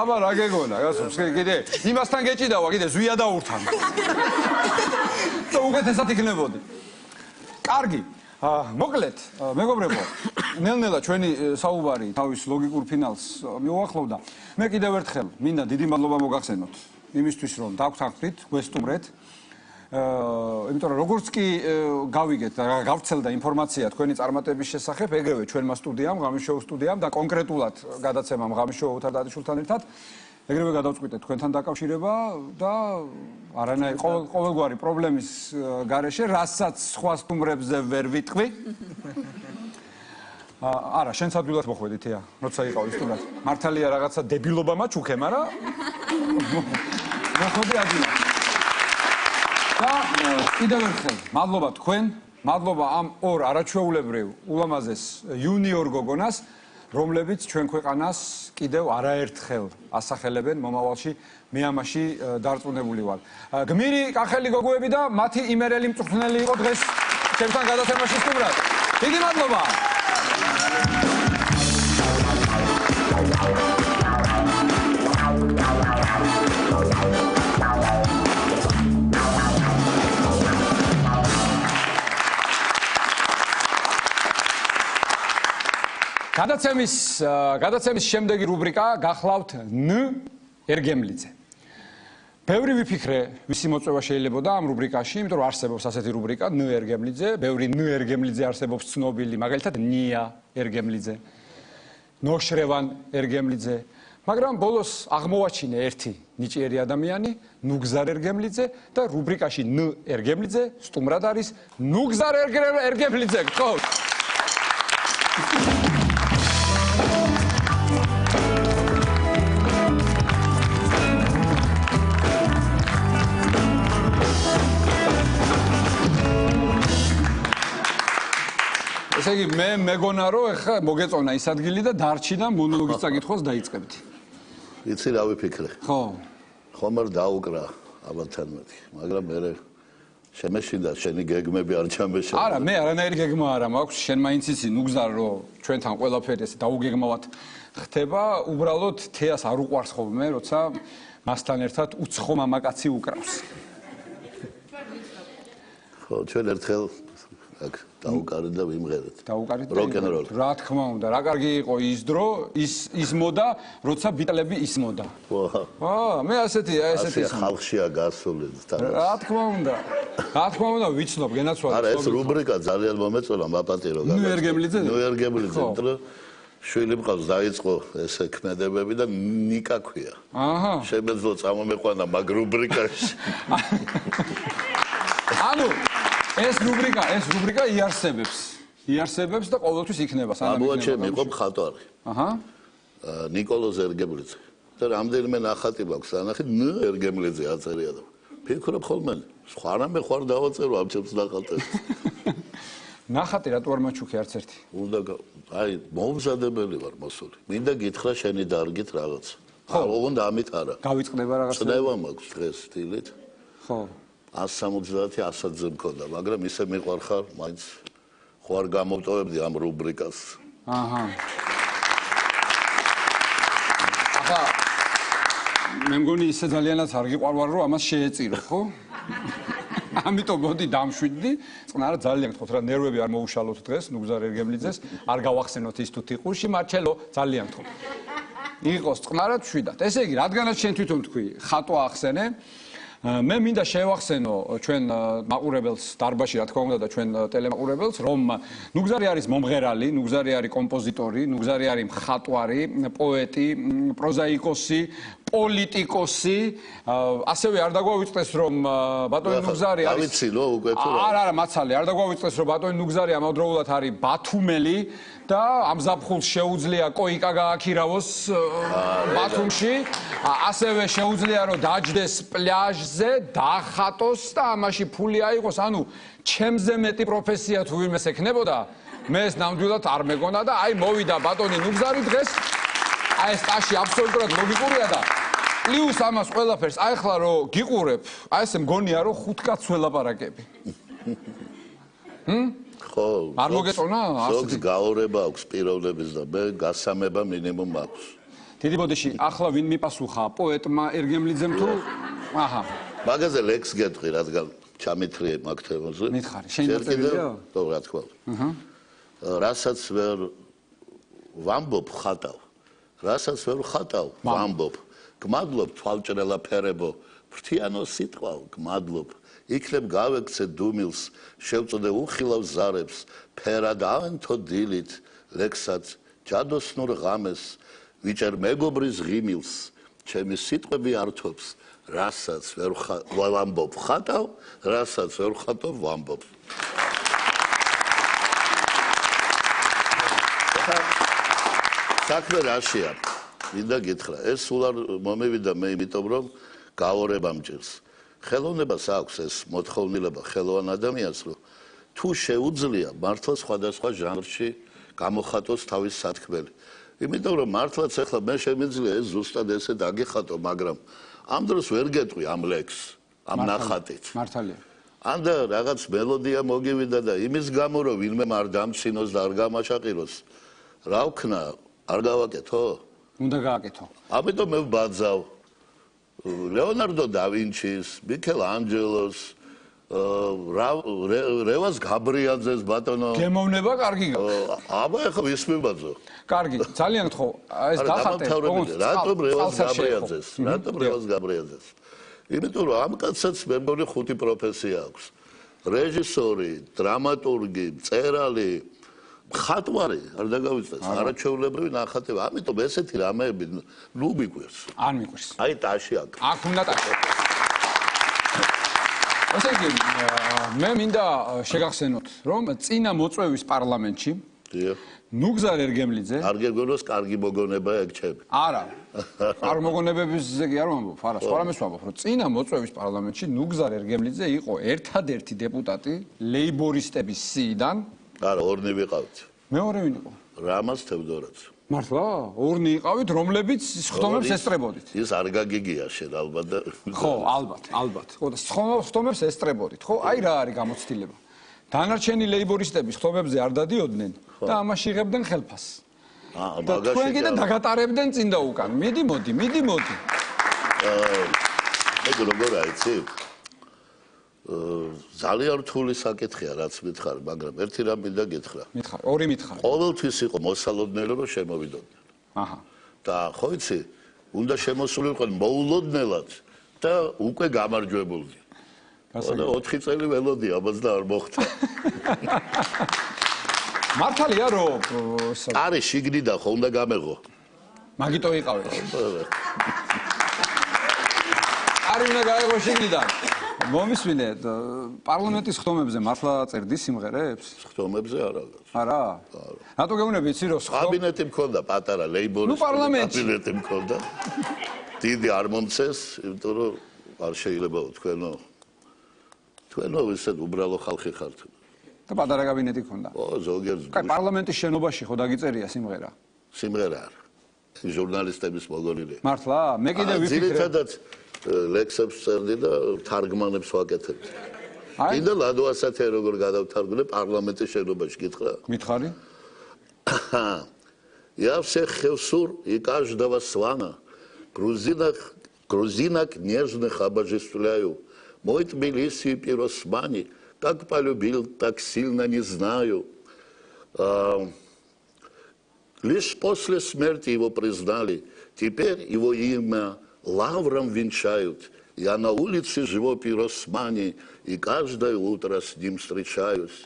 [SPEAKER 1] აბა რა გეგონა, გასულს კიდე იმასთან გეჭიდავა, კიდე ზვია დაურთან. და უკეთესად იქნებოდი. კარგი. მოკლედ, მეგობრებო, ნელ-ნელა ჩვენი საუბარი თავის ლოგიკურ ფინალს მიუახლოვდა. მე კიდევ ერთხელ მინდა დიდი მადლობა მოგახსენოთ იმისთვის, რომ დაგვთანხმდით, გვესტუმრეთ. იმიტომ რომ როგორც კი გავიგეთ და გავრცელდა ინფორმაცია თქვენი წარმატების შესახებ, ეგრევე ჩვენმა სტუდიამ, ღამის შოუ სტუდიამ და კონკრეტულად გადაცემამ ღამის შოუ თარდანიშვილთან ერთად, ეგრევე გადავწყვიტეთ თქვენთან დაკავშირება და არანაირი ყოველგვარი პრობლემის გარეშე, რასაც სხვა სტუმრებზე ვერ ვიტყვი. არა, შენც ადვილად მოხვედითია, როცა იყავი სტუმრად. მართალია რაღაცა დებილობა მაჩუქე, მაგრამ მოხვედი ადვილად. და კიდევ ერთხელ მადლობა თქვენ, მადლობა ამ ორ არაჩვეულებრივ ულამაზეს იუნიორ გოგონას, რომლებიც ჩვენ ქვეყანას კიდევ არაერთხელ ასახელებენ მომავალში. მე ამაში დარწმუნებული ვარ. გმირი კახელი გოგოები და მათი იმერელი მწვრთნელი იყო დღეს ჩემთან გადაცემაში სტუმრად. დიდი მადლობა. გადაცემის შემდეგი რუბრიკა გახლავთ ნ ერგემლიძე. ბევრი ვიფიქრე, ვისი მოწვევა შეიძლებოდა ამ რუბრიკაში, იმიტომ რომ არსებობს ასეთი რუბრიკა ნ ერგემლიძე, ბევრი ნ ერგემლიძე არსებობს ცნობილი, მაგალითად ნია ერგემლიძე, ნოშრევან ერგემლიძე, მაგრამ ბოლოს აღმოვაჩინე ერთი ნიჭიერი ადამიანი, ნუგზარ ერგემლიძე და რუბრიკაში ნ ერგემლიძე სტუმრად არის ნუგზარ ერგემლიძე. გთხოვთ. ესე იგი მე მეგონა რომ ეხლა მოგეწონა ის ადგილი და დარჩი და მონოლოგის წაკითხვას დაიწყებთ.
[SPEAKER 9] იცი რა ვიფიქრე?
[SPEAKER 1] ხო.
[SPEAKER 9] ხომ არ დაუკრა აბათთან მეტი, მაგრამ მე შემეშინდა შენი გეგმები არ ჩამეშა.
[SPEAKER 1] არა, მე არანაირი გეგმა არ მაქვს, შენ მაინც იცი ნუგზარ რომ ჩვენთან ყველაფერი ესე დაუგეგმავად ხდება, უბრალოდ თეას არ უყვარს ხოლმე, როცა მასთან ერთად უცხო მამაკაცი უკრავს.
[SPEAKER 9] ხო, ჩვენ ერთხელ აქ დაუკარეთ და ვიმღერეთ.
[SPEAKER 1] დაუკარეთ.
[SPEAKER 9] როკ-ენ-როლ.
[SPEAKER 1] რა თქმა უნდა, რა კარგი იყო ის დრო, ის მოდა, როცა ბიტლები ისმოდა. მე ასეთი
[SPEAKER 9] ხალხშია გასული.
[SPEAKER 1] რა თქმა უნდა. რა თქმა უნდა, ვიცნობ, გენაცვალე.
[SPEAKER 9] არა, ეს რუბრიკა ძალიან მომეწონა, მაპატირო გაგა.
[SPEAKER 1] ნუ ერგემლიძე?
[SPEAKER 9] ნუ ერგემლიძე, დრო შვილი მყავს, დაიწყო ესე ქმედებები და ნიკა ქვია.
[SPEAKER 1] აჰა.
[SPEAKER 9] შემეძლო წამომეყვანა მაგ რუბრიკაში.
[SPEAKER 1] ანუ ეს რუბრიკა იარსებებს და ყოველთვის იქნება
[SPEAKER 9] ამოაჩემ იყო მხატვარი.
[SPEAKER 1] აჰა.
[SPEAKER 9] ნიკოლოზ ერგემლიძე. და რამდენიმე ნახატი მაქვს, ანახი ნ ერგემლიძე აწერია და ფიქრობ ხოლმე, სხვა რამე ხარ დავაწერო ამ ჩემს ნახატებს.
[SPEAKER 1] ნახატი რატო არ მაჩუქე არც ერთი?
[SPEAKER 9] უნდა აი მომზადებელი ვარ მოსული. მინდა გითხრა შენი დარგით რაღაც. ხო, უნდა ამით არა.
[SPEAKER 1] გავიწყდება რაღაცა.
[SPEAKER 9] წნევა მაქვს დღეს სტილით.
[SPEAKER 1] ხო.
[SPEAKER 9] 170 100-ზე მქონდა, მაგრამ ისე მიყვარხარ, მაინც ხო არ გამოვტოვებდი ამ რუბრიკას.
[SPEAKER 1] აჰა. ახლა მე მგონი ისე ძალიანაც არ გიყვარვარ, რომ ამას შეეწირო, ხო? ამიტომ მოდი დამშვიდდი, წყნარად ძალიან გთხოვთ რა ნერვები არ მოუშალოთ დღეს, ნუგზარ ერგემლიძეს, არ გავახსენოთ ის თუ თიყურში, მარჩელო, ძალიან გთხოვთ. იყოს წყნარად შვიდათ. ესე იგი, რადგანაც შენ თვითონ თქვი, ხატვა ახსენე, მე მინდა შევახსენო ჩვენ მაყურებელს დარბაში რა თქმა უნდა და ჩვენ ტელემაყურებელს რომ ნუგზარი არის მომღერალი, ნუგზარი არის კომპოზიტორი, ნუგზარი არის მხატვარი, პოეტი, პროზაიკოსი, პოლიტიკოსი, ასევე არ დაგვავიწყდეს რომ ბატონი ნუგზარი არის
[SPEAKER 9] ავიცილო უკვე თუ
[SPEAKER 1] არა, მაცალე, არ დაგვავიწყდეს რომ ბატონი ნუგზარი ამავდროულად არის ბათუმელი და ამ ზაფხულს შეუძლია კოიკა გააქირავოს ბათუმში, ასევე შეუძლია რომ დაჯდეს პლაჟზე, დახატოს და ამაში ფული აიღოს, ანუ ჩემზე მეტი პროფესია თუ ვინმეს ექნებოდა, მე ეს ნამდვილად არ მეგონა და აი მოვიდა ბატონი ნუგზარი დღეს, აი ეს ტაში აბსოლუტურად ლოგიკურია და პლუს ამას ყველაფერს, აი ახლა რომ გიყურებ, აი ესე მგონია რომ 5 კაცს ველაპარაკები.
[SPEAKER 9] ხო,
[SPEAKER 1] არ მოგეწონა?
[SPEAKER 9] ზოგს გაორება აქვს პიროვნების და მე გასამება მინიმუმ აქვს.
[SPEAKER 1] დიდი ბოდიში, ახლა ვინ მიპასუხა პოეტმა ერგემლიძემ თუ აჰა.
[SPEAKER 9] მაგაზე ლექს გეტყვი, რადგან ჩამithრიე მაგ თემაზე.
[SPEAKER 1] მითხარი, შენ დაწერილია?
[SPEAKER 9] ხო, რა თქმა უნდა. რასაც ვერ ვამბობ, ხატავ. რასაც ვერ ხატავ, ვამბობ. გმადლობ თვალჭრელა ფერებო, ფრთიანო სიტყვავ, გმადლობ. იქნებ გავექცე დუმილს, შევწოდე უხილავ ზარებს, ფერად ავენთო დილით, ლექსად ჯადოსნურ ღამეს, ვიჭერ მეგობრის ღიმილს, ჩემი სიტყვები ართობს, რასაც ვერ ვამბობ, ხატავ, რასაც ვერ ხატავ, ვამბობ. საქმე რაშია? მინდა გითხრა, ეს სულ არ მომევიდა მე იმიტომ რომ გაორება მჭირს. ხელოვნებას აქვს ეს მოთხოვნილება ხელოვან ადამიანს, რომ თუ შეუძლია მართლა სხვადასხვა ჟანრში გამოხატოს თავის სათქმელი. იმიტომ რომ მართლაც ახლა მე შემიძლია ეს ზუსტად ესე დაგიხატო, მაგრამ ამ დროს ვერ გეტყვი ამ ლექს, ამ ნახატით.
[SPEAKER 1] მართალია.
[SPEAKER 9] ანდა რაღაც მელოდია მოგივიდა და იმის გამო რომ ვინმე არ დამცინოს და არ გამაშაყიროს, რა ვქნა, არ გავაკეთო?
[SPEAKER 1] უნდა გააკეთო.
[SPEAKER 9] ამიტომ მე ვბაძავ ლეონარდო და ვინჩის, მიქელ ანჯელოს, რევას გაბრიაძეს ბატონო.
[SPEAKER 1] გემოვნება კარგი გაქვს.
[SPEAKER 9] აბა ახლა ვის მიბაძო?
[SPEAKER 1] კარგი, ძალიან გთხოვ, ეს დახატე.
[SPEAKER 9] რატომ რევას გაბრიაძეს? რატომ რევას გაბრიაძეს? იმიტომ რომ ამ კაცსაც მე მგონი 5 პროფესია აქვს. რეჟისორი, დრამატურგი, მწერალი, მხატვარი, არ დაგავიწყდეს, არაჩვეულებრივი ნახატები. ამიტომ ესეთი რამეები ნუ მიგვირს.
[SPEAKER 1] არ მიგვირს.
[SPEAKER 9] აი ტაში აქ.
[SPEAKER 1] აქ უნდა ტაში. ესე იგი, მე მინდა შეგახსენოთ, რომ წინა მოწვევის პარლამენტში ნუგზარ ერგემლიძე
[SPEAKER 9] არ გეგონოს კარგი მოგონება ეგ ჩემი.
[SPEAKER 1] არა. არ მოგონებებზე კი არ ვამბობ, არა, სხვა რამეს ვამბობ, რომ წინა მოწვევის პარლამენტში ნუგზარ ერგემლიძე იყო ერთადერთი დეპუტატი ლეიბორისტების სიიდან,
[SPEAKER 9] არა, ორნი ვიყავთ.
[SPEAKER 1] მეორე ვინ იყო?
[SPEAKER 9] რამაზ თევდორაც.
[SPEAKER 1] მართლა? ორნი იყავით, რომლებიც ხტომებს ესწრებოდით.
[SPEAKER 9] ის არ გაგიგია შენ ალბათ და
[SPEAKER 1] ხო, ალბათ. ხო, და ხტომებს ესწრებოდით, ხო? აი რა არის გამოცდილება. დანარჩენი ლეიბორისტები ხტომებზე არ დადიოდნენ და ამაში იღებდნენ ხელფასს. და თქვენ კიდე დაგატარებდნენ წინ და უკან. მიდი მოდი.
[SPEAKER 9] ეგ როგორ აიცი? ძალიან რთული საკითხია, რაც მითხარ, მაგრამ ერთი რამ მინდა გითხრა.
[SPEAKER 1] მითხარ, ორი მითხარ.
[SPEAKER 9] ყოველთვის იყო მოსალოდნელო, რომ შემოვიდოდნენ.
[SPEAKER 1] აჰა.
[SPEAKER 9] და ხო იცი, უნდა შემოსულიყვნენ მოულოდნელად და უკვე გამარჯვებულნი. და 4 წელი ველოდი, ამას და არ მოხდა.
[SPEAKER 1] მართალია რომ
[SPEAKER 9] არის შიგნიდან ხო უნდა გამეღო.
[SPEAKER 1] მაგიტო იყავით. არის უნდა გაეღო შიგნიდან. მომისმინეთ, პარლამენტის ხტომებზე მართლა წერდი სიმღერებს?
[SPEAKER 9] ხტომებზე არა.
[SPEAKER 1] არა? რატო გეუბნები, იცი რომ
[SPEAKER 9] კაბინეტი მქონდა პატარა ლეიბორისტი კაბინეტი მქონდა. დიდი არ მომწეს, იმიტომ რომ არ შეიძლება თქვენო ისეთ უბრალო ხალხი ხართ.
[SPEAKER 1] და პატარა კაბინეტი ქონდა.
[SPEAKER 9] ო, ზოგიერთ.
[SPEAKER 1] კაი, პარლამენტის შენობაში ხო დაგიწერია სიმღერა?
[SPEAKER 9] სიმღერა არა. ჟურნალისტების მოგონილია.
[SPEAKER 1] მართლა? მე კიდე ვიფიქრე.
[SPEAKER 9] ძირითადად ლექსებს წერდი და თარგმანებს ვაკეთებდი. კიდე ლადო ასათე როგორ გადავთარგმნე პარლამენტის შენობაში გითხრა?
[SPEAKER 1] მითხარი?
[SPEAKER 9] Я всех хевсур и каждого свана грузинок нежных обожествляю. Мой Тбилиси и Пиросмани, как полюбил, так сильно не знаю. Лишь после смерти его признали, теперь его имя лавром венчают. Я на улице живу Пиросмани, и каждое утро с ним встречаюсь.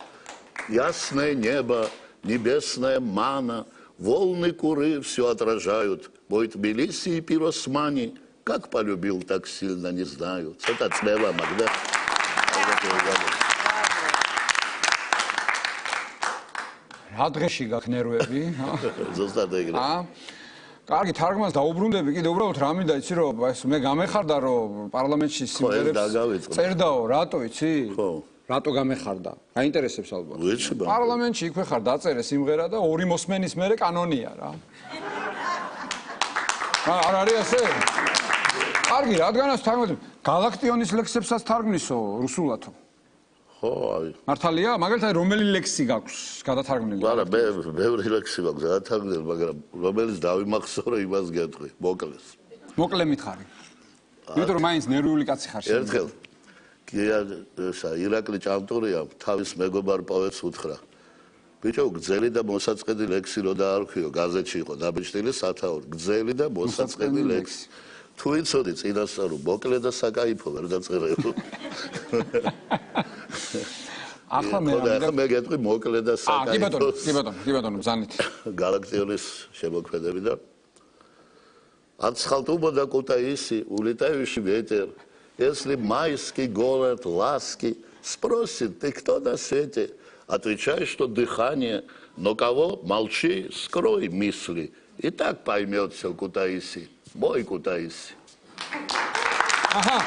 [SPEAKER 9] Ясное небо, небесная мана, волны куры все отражают. Мой Тбилиси и Пиросмани, как полюбил, так сильно не знаю. Это цвела Магда.
[SPEAKER 1] რა დღეში გაქნერვები?
[SPEAKER 9] ზუსტად ეგრე.
[SPEAKER 1] კარგი, თარგმანს დაუბრუნდები, კიდე უბრალოდ რა მინდა იცი რომ მე გამეხარდა რომ პარლამენტში სიმღერებს წერდაო, რატო იცი?
[SPEAKER 9] ხო.
[SPEAKER 1] რატო გამეხარდა? გაინტერესებს ალბათ.
[SPEAKER 9] ვიცი ბა.
[SPEAKER 1] პარლამენტში იქვე ხარ დაწერე სიმღერა და ორი მოსმენის მერე კანონია რა. არ არის ასე? კარგი, რადგანაც თარგმნი გალაქტიონის ლექსებსაც თარგმნისო რუსულათო.
[SPEAKER 9] ხო, აი.
[SPEAKER 1] მართალია? მაგალითად რომელი ლექსი გაქვს გადათარგმნილი?
[SPEAKER 9] არა, ბევრი ლექსი მაქვს გადათარგმნილი, მაგრამ რომელიც დავიმახსოვრე იმას გეტყვი, მოკლეს.
[SPEAKER 1] მოკლე მითხარი. იმიტომ რომ მაინც ნერვიული კაცი ხარ.
[SPEAKER 9] ერთხელ ირაკლი ჭანტურია თავის მეგობარ პოეტს უთხრა. ბიჭო, გძელი და მოსაწყედი ლექსი რო დაარქვიო, გაზეთში იყო დაბეჭდილი სათაური, გძელი და მოსაწყედი ლექსი. თუ იცოდი წინასწარ მოკლე და საკაიფო ვერ დაწერებო.
[SPEAKER 1] ახლა მე
[SPEAKER 9] გეტყვი მოკლე და საკაიფო.
[SPEAKER 1] კი ბატონო, ბრძანით.
[SPEAKER 9] გალაქტიონის შემოქმედები და от схалтуба Кутаиси улетающий ветер, если майский голод ласки спросит, ты кто на свете, отвечай, что дыхание, но кого, молчи, скрой мысли, и так поймет все Кутаиси, мой Кутаиси.
[SPEAKER 1] Ага.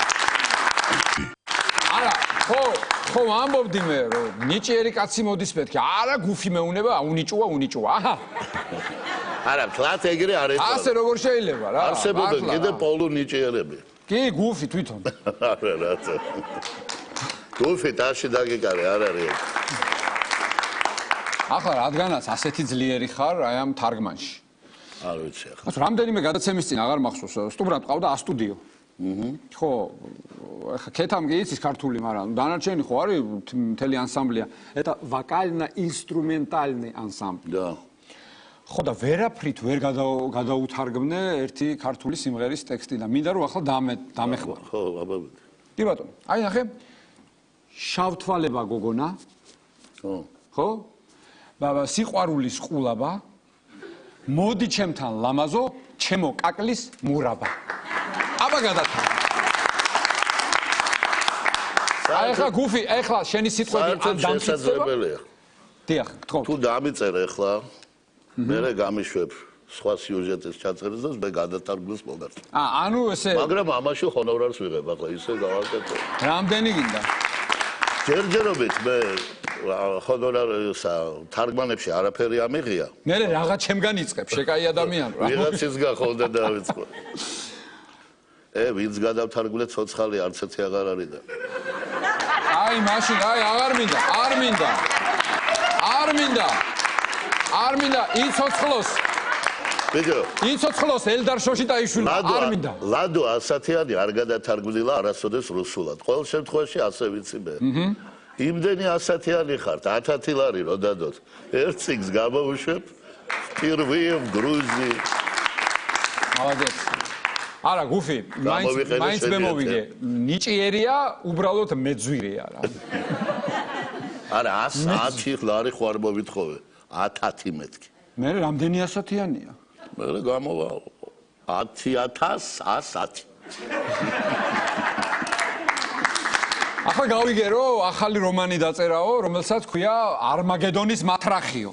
[SPEAKER 1] Ара, ხო ამბობდი მე რომ ნიჭიერი კაცი მოდის მეთქი. არა, გუფი მეუნება, უნიჭუა. აჰა.
[SPEAKER 9] არა, თლათ ეგრე არ ეწოდება.
[SPEAKER 1] ასე როგორ შეიძლება რა?
[SPEAKER 9] არსებობენ კიდე პოლუ ნიჭიერები.
[SPEAKER 1] კი, გუფი თვითონ.
[SPEAKER 9] არა, რაცა. გუფი ტაში დაგიკარე, არ არის.
[SPEAKER 1] ახლა რადგანაც ასეთი ძლიერი ხარ აი ამ თარგმანში.
[SPEAKER 9] არ ვიცი ახლა.
[SPEAKER 1] რამდენიმე გადაცემის წინ აღარ მახსოვს, სტუმრად ყავდა A-სტუდიო. ხო, ახლა ქეთამ კი იცის ქართული, მაგრამ დანარჩენი ხო არის მთელი ანსამბლია. Это ვოკალნა-ინსტრუმენტალნი ანსამბლი.
[SPEAKER 9] და
[SPEAKER 1] ხო და ვერაფრით ვერ გადაუთარგმნე ერთი ქართული სიმღერის ტექსტი და მინდა რომ ახლა დამეხმარ.
[SPEAKER 9] ხო, აბა.
[SPEAKER 1] კი ბატონო, აი ნახე. შავთვალება გოგონა.
[SPEAKER 9] ხო.
[SPEAKER 1] ხო? ბაბა სიყვარულის ყულაბა. მოდი ჩემთან ლამაზო, ჩემო კაკლის მურაბა. აბა გადათან. აი ხა გუფი, ახლა შენი სიტყვები ამ დამცირდება. დიახ, თქო.
[SPEAKER 9] თუ დამიწერე ახლა მე გამიშვებ სხვა სიუჟეტის ჩაწერას და მე გადათარგმნს მოგარწ.
[SPEAKER 1] ანუ ესე
[SPEAKER 9] მაგრამ ამაში ჰონორარს ვიღებ ახლა ისე გავაკეთე.
[SPEAKER 1] რამდენი გინდა?
[SPEAKER 9] ჯერჯერობით მე ხონორარსა თარგმანებში არაფერი ამიღია.
[SPEAKER 1] მე რაღაც ჩემგან იწყებ, შეკაი ადამიანი რა.
[SPEAKER 9] ვიღაცის გახონდა დავიწყო. ვინც გადავთარგმნე ცოცხალი არც ერთი აღარ არის და.
[SPEAKER 1] აი მაშინ, აი აღარ მინდა, არ მინდა, იცოცხლოს.
[SPEAKER 9] ბიჭო,
[SPEAKER 1] იცოცხლოს ელდარ შოშიტაიშვილი, არ მინდა.
[SPEAKER 9] ლადო ასათიანი არ გადათარგმნილა არასოდეს რუსულად. ყოველ შემთხვევაში ასე ვიცი მე. იმდენი ასათიანი ხართ, 1000 ლარი რო დადოთ. ერთ წიგს გამოვუშვებ, პირველ გრუზი.
[SPEAKER 1] მალაგეთ. არა, გუფი, მაინც მე მოვიგე. ნიჭიერია, უბრალოდ მეძვირია რა.
[SPEAKER 9] არა, 110 ლარი ხوار მოვითხოვე. 1000 მეთქი.
[SPEAKER 1] მე რამდენი ასათიანია?
[SPEAKER 9] მე გამოვა 10110.
[SPEAKER 1] ახლა გავიგე რომ ახალი რომანი დაწერაო, რომელსაც ქვია არმაგედონის მათრახიო.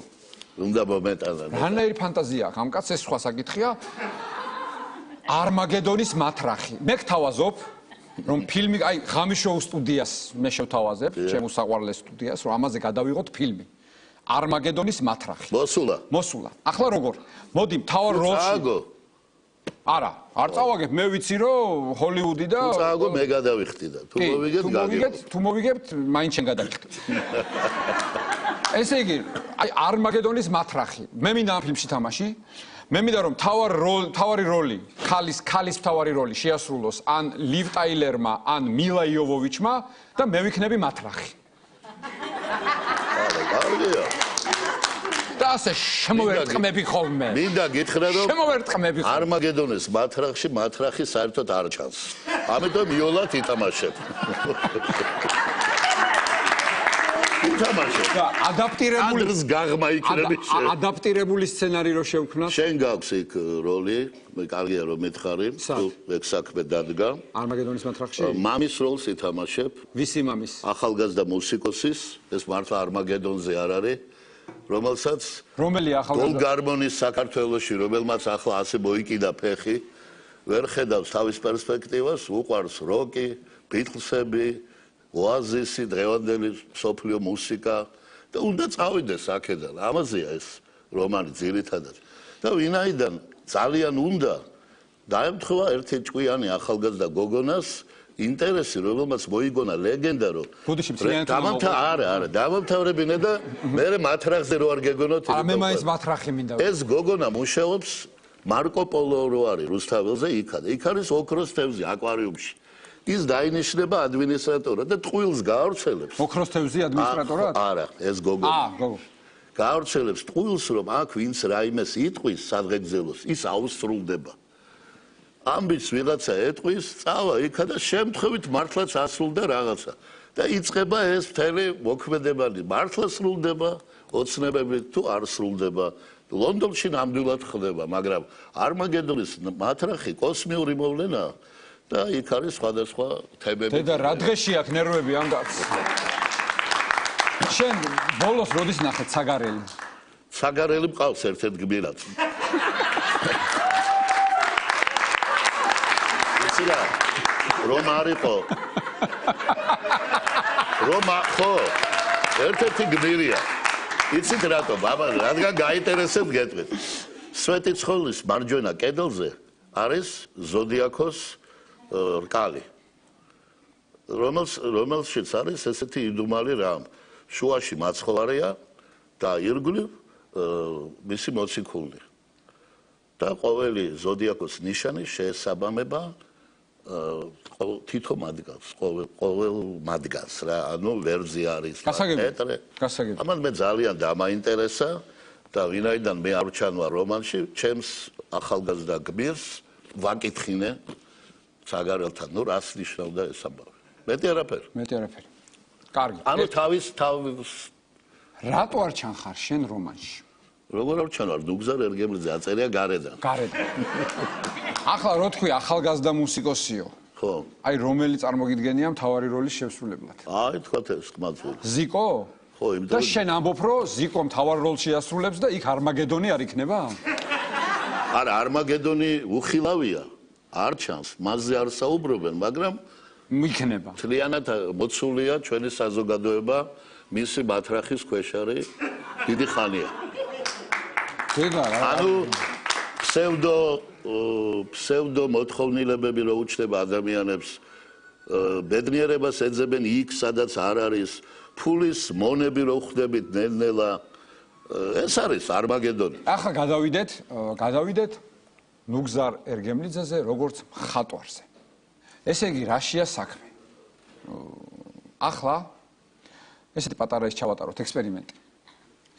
[SPEAKER 9] უნდა მომეტანა.
[SPEAKER 1] რანაირი ფანტაზია აქვს ამ კაცს, ეს სხვა საკითხია. არმაგედონის მათრახი. მე გთავაზობ, რომ ფილმი, აი, ღამის შოუ სტუდიას მე შევთავაზებ, ჩემ უსაყვარლეს სტუდიას, რომ ამაზე გადავიღოთ ფილმი. არმაგედონის მათრახი. მოსულა. ახლა როგორ? მოდი მთავარ როლში. არა, არ წავაგებ, მე ვიცი რომ ჰოლივუდი და
[SPEAKER 9] წააგო მე გადავიხდი და თუ მოვიგეთ,
[SPEAKER 1] თუ მოვიგებთ, მაინც შენ გადავიხდი. ესე იგი, აი არმაგედონის მათრახი. მე მინდა ამ ფილმში თამაში. მე მინდა რომ თავარი როლი, ქალის თავარი როლი შეასრულოს ან ლივ ტაილერმა, ან მილა იოვოვიჩმა და მე ვიქნები მათრახი.
[SPEAKER 9] კარგია.
[SPEAKER 1] და ასე შემოვერტყმები ხოლმე.
[SPEAKER 9] მინდა გითხრა რომ
[SPEAKER 1] შემოვერტყმები ხოლმე.
[SPEAKER 9] არმაგედონის მათრახი საერთოდ არ ჩანს. ამიტომ იოლად ითამაშებ. ითამაშებ.
[SPEAKER 1] და ადაპტირებული
[SPEAKER 9] ადრს გაღმა იქნები შენ.
[SPEAKER 1] ადაპტირებული სცენარი რო შევქმნათ.
[SPEAKER 9] შენ გაქვს იქ როლი, მე კარგია რომ მითხარი, თუ ეგ საქმე დადგა.
[SPEAKER 1] არმაგედონის მათრახში.
[SPEAKER 9] მამის როლს ითამაშებ.
[SPEAKER 1] ვისი მამის?
[SPEAKER 9] ახალგაზრდა მუსიკოსის, ეს მართლა არმაგედონზე არ არის. რომელსაც
[SPEAKER 1] რომელი ახალგაზრდა
[SPEAKER 9] გოლგარმონის საქართველოში, რომელმაც ახლა ასე მოიკიდა ფეხი, ვერ ხედავს თავის პერსპექტივას, უყვარს როკი, ბიტლსები, ოაზისი, დღევანდელი სოფლიო მუსიკა და უნდა წავიდეს აქედან. ამაზეა ეს რომანი ძირითადად. და ვინაიდან ძალიან უნდა დაემთხვა ერთი ჭკვიანი ახალგაზრდა გოგონას ინტერესი, რომელმაც მოიგონა ლეგენდა, რომ დამამთავრებინე და მე მათრახზე რო არ გეგონოთ.
[SPEAKER 1] მე მაინც მათრახი მინდა.
[SPEAKER 9] ეს გოგონა მუშაობს მარკო პოლო რო არის რუსთაველზე, იქ არის ოქროს თევზი აკვარიუმში. ის დაინიშნება ადმინისტრატორად და ტყუილს გაავრცელებს.
[SPEAKER 1] ოქროს თევზი ადმინისტრატორად?
[SPEAKER 9] არა, ეს გოგონა. გაავრცელებს ტყუილს, რომ აქ ვინც რაიმეს იტყვის სადღეგრძელოს, ის აუსრულდება. ამბიც ვიღაცა ეტყვის, წავა იქა და შემთხვევით მართლაც ასრულდა რაღაცა. და იწყება ეს მთელი მოქმედებანი. მართლა სრულდება, ოცნებებით თუ არ სრულდება. ლონდონში ნამდვილად ხდება, მაგრამ არმაგედონის მათრახი კოსმიური მოვლენაა და იქ არის სხვადასხვა თემები.
[SPEAKER 1] დედა რა დღეში აქვს ნერვები ამ კაცს? შენ ბოლოს როდის ნახეთ საგარელი?
[SPEAKER 9] საგარელი მყავს ერთ-ერთ გმირად. რომ არისო ხო ერთ-ერთი გმირია იცით რატომ აბა რადგან გაინტერესებს გეტყვით სვეტიცხოვლის მარჯვენა კედელზე არის ზოდიაქოს რკალი რომელშიც არის ესეთი იდუმალი რამ შუაში მაცხოვარია და ირგვლივ მისი მოციქული და ყოველი ზოდიაქოს ნიშანი შეესაბამება თითო მათგანს, ყოველ მათგანს რა, ანუ ვერძი არის,
[SPEAKER 1] გასაგები.
[SPEAKER 9] ამან მე ძალიან დამაინტერესა და ვინაიდან მე არ ჩანვარ რომანში, ჩემს ახალგაზრდა გმირს ვაკითხინე საგარელთან, ნუ რას ნიშნავდა ეს ამბავი. მეტი არაფერი.
[SPEAKER 1] კარგი.
[SPEAKER 9] ანუ თავის
[SPEAKER 1] რატო არ ჩანხარ შენ რომანში?
[SPEAKER 9] როგორ არ ჩანვარ, დუგზარ ერგემლიძე აწერია გარედან.
[SPEAKER 1] ახლა რო თქვი ახალგაზრდა მუსიკოსიო.
[SPEAKER 9] ხო.
[SPEAKER 1] აი რომელი წარმოგიდგენია მთავარი როლის შესრულებლად?
[SPEAKER 9] აი თქვათ ეს კმაძული.
[SPEAKER 1] ზიკო?
[SPEAKER 9] ხო, იმიტომ
[SPEAKER 1] და შენ ამბობ რომ ზიკო მთავარ როლს შეასრულებს და იქ არმაგედონი არ იქნება?
[SPEAKER 9] არა, არმაგედონი უხილავია. არ ჩანს, მასზე არ საუბრობენ, მაგრამ
[SPEAKER 1] იქნება.
[SPEAKER 9] მთლიანად მოცულია ჩვენი საზოგადოება მისი ბათრახის ქვეშ არის დიდი ხანია.
[SPEAKER 1] დედა რა.
[SPEAKER 9] ანუ ფსევდო მოთხოვნილებები რო უჩნდება ადამიანებს ბედნიერებას ეძებენ იქ სადაც არ არის ფულის მონები რო ხვდებით ნელ-ნელა ეს არის არმაგედონი.
[SPEAKER 1] ახლა გადავიდეთ ნუგზარ ერგემლიძეზე როგორც მხატვარზე. ესე იგი რაშია საქმე? ახლა ესეთი პატარა ის ჩავატაროთ ექსპერიმენტი.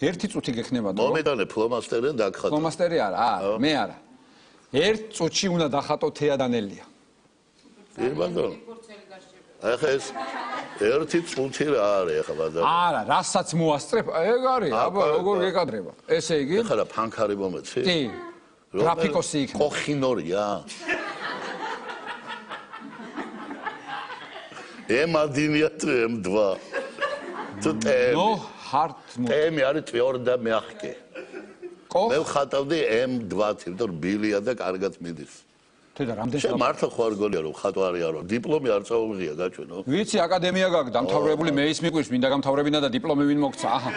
[SPEAKER 1] ერთი წუთი გექნება დრო.
[SPEAKER 9] მომედანე ფლომასტერი დაგხატო.
[SPEAKER 1] ფლომასტერი არა, მე არა. ერთ წუთში უნდა დახატო თეა დანელია.
[SPEAKER 9] ბანდო. ახლა ეს ერთი წუთი რა არის ახლა ბანდო?
[SPEAKER 1] არა, რასაც მოასწრებ, ეგ არის, აბა როგორ გეკადრება. ესე იგი?
[SPEAKER 9] ეხლა რა ფანქარი მომეცი?
[SPEAKER 1] კი. გრაფიკოსი იქნება.
[SPEAKER 9] კოხინორია. M1 თუ M2. თუ
[SPEAKER 1] ნო ჰარტ
[SPEAKER 9] M არის ტვიორ და მეახკე. მე ვხატავდი M2, იმიტომ რომ ბილია და კარგად მიდის.
[SPEAKER 1] თედა რამდენი
[SPEAKER 9] შენ მართლა ხო არ გონია რომ ხატვარია რომ დიპლომი არ წაუღია გაჩვენო?
[SPEAKER 1] ვიცი აკადემია გაქვს დამთავრებული მე ის მიყვირს მინდა გამთავრებინა და დიპლომი ვინ მოგცა აჰა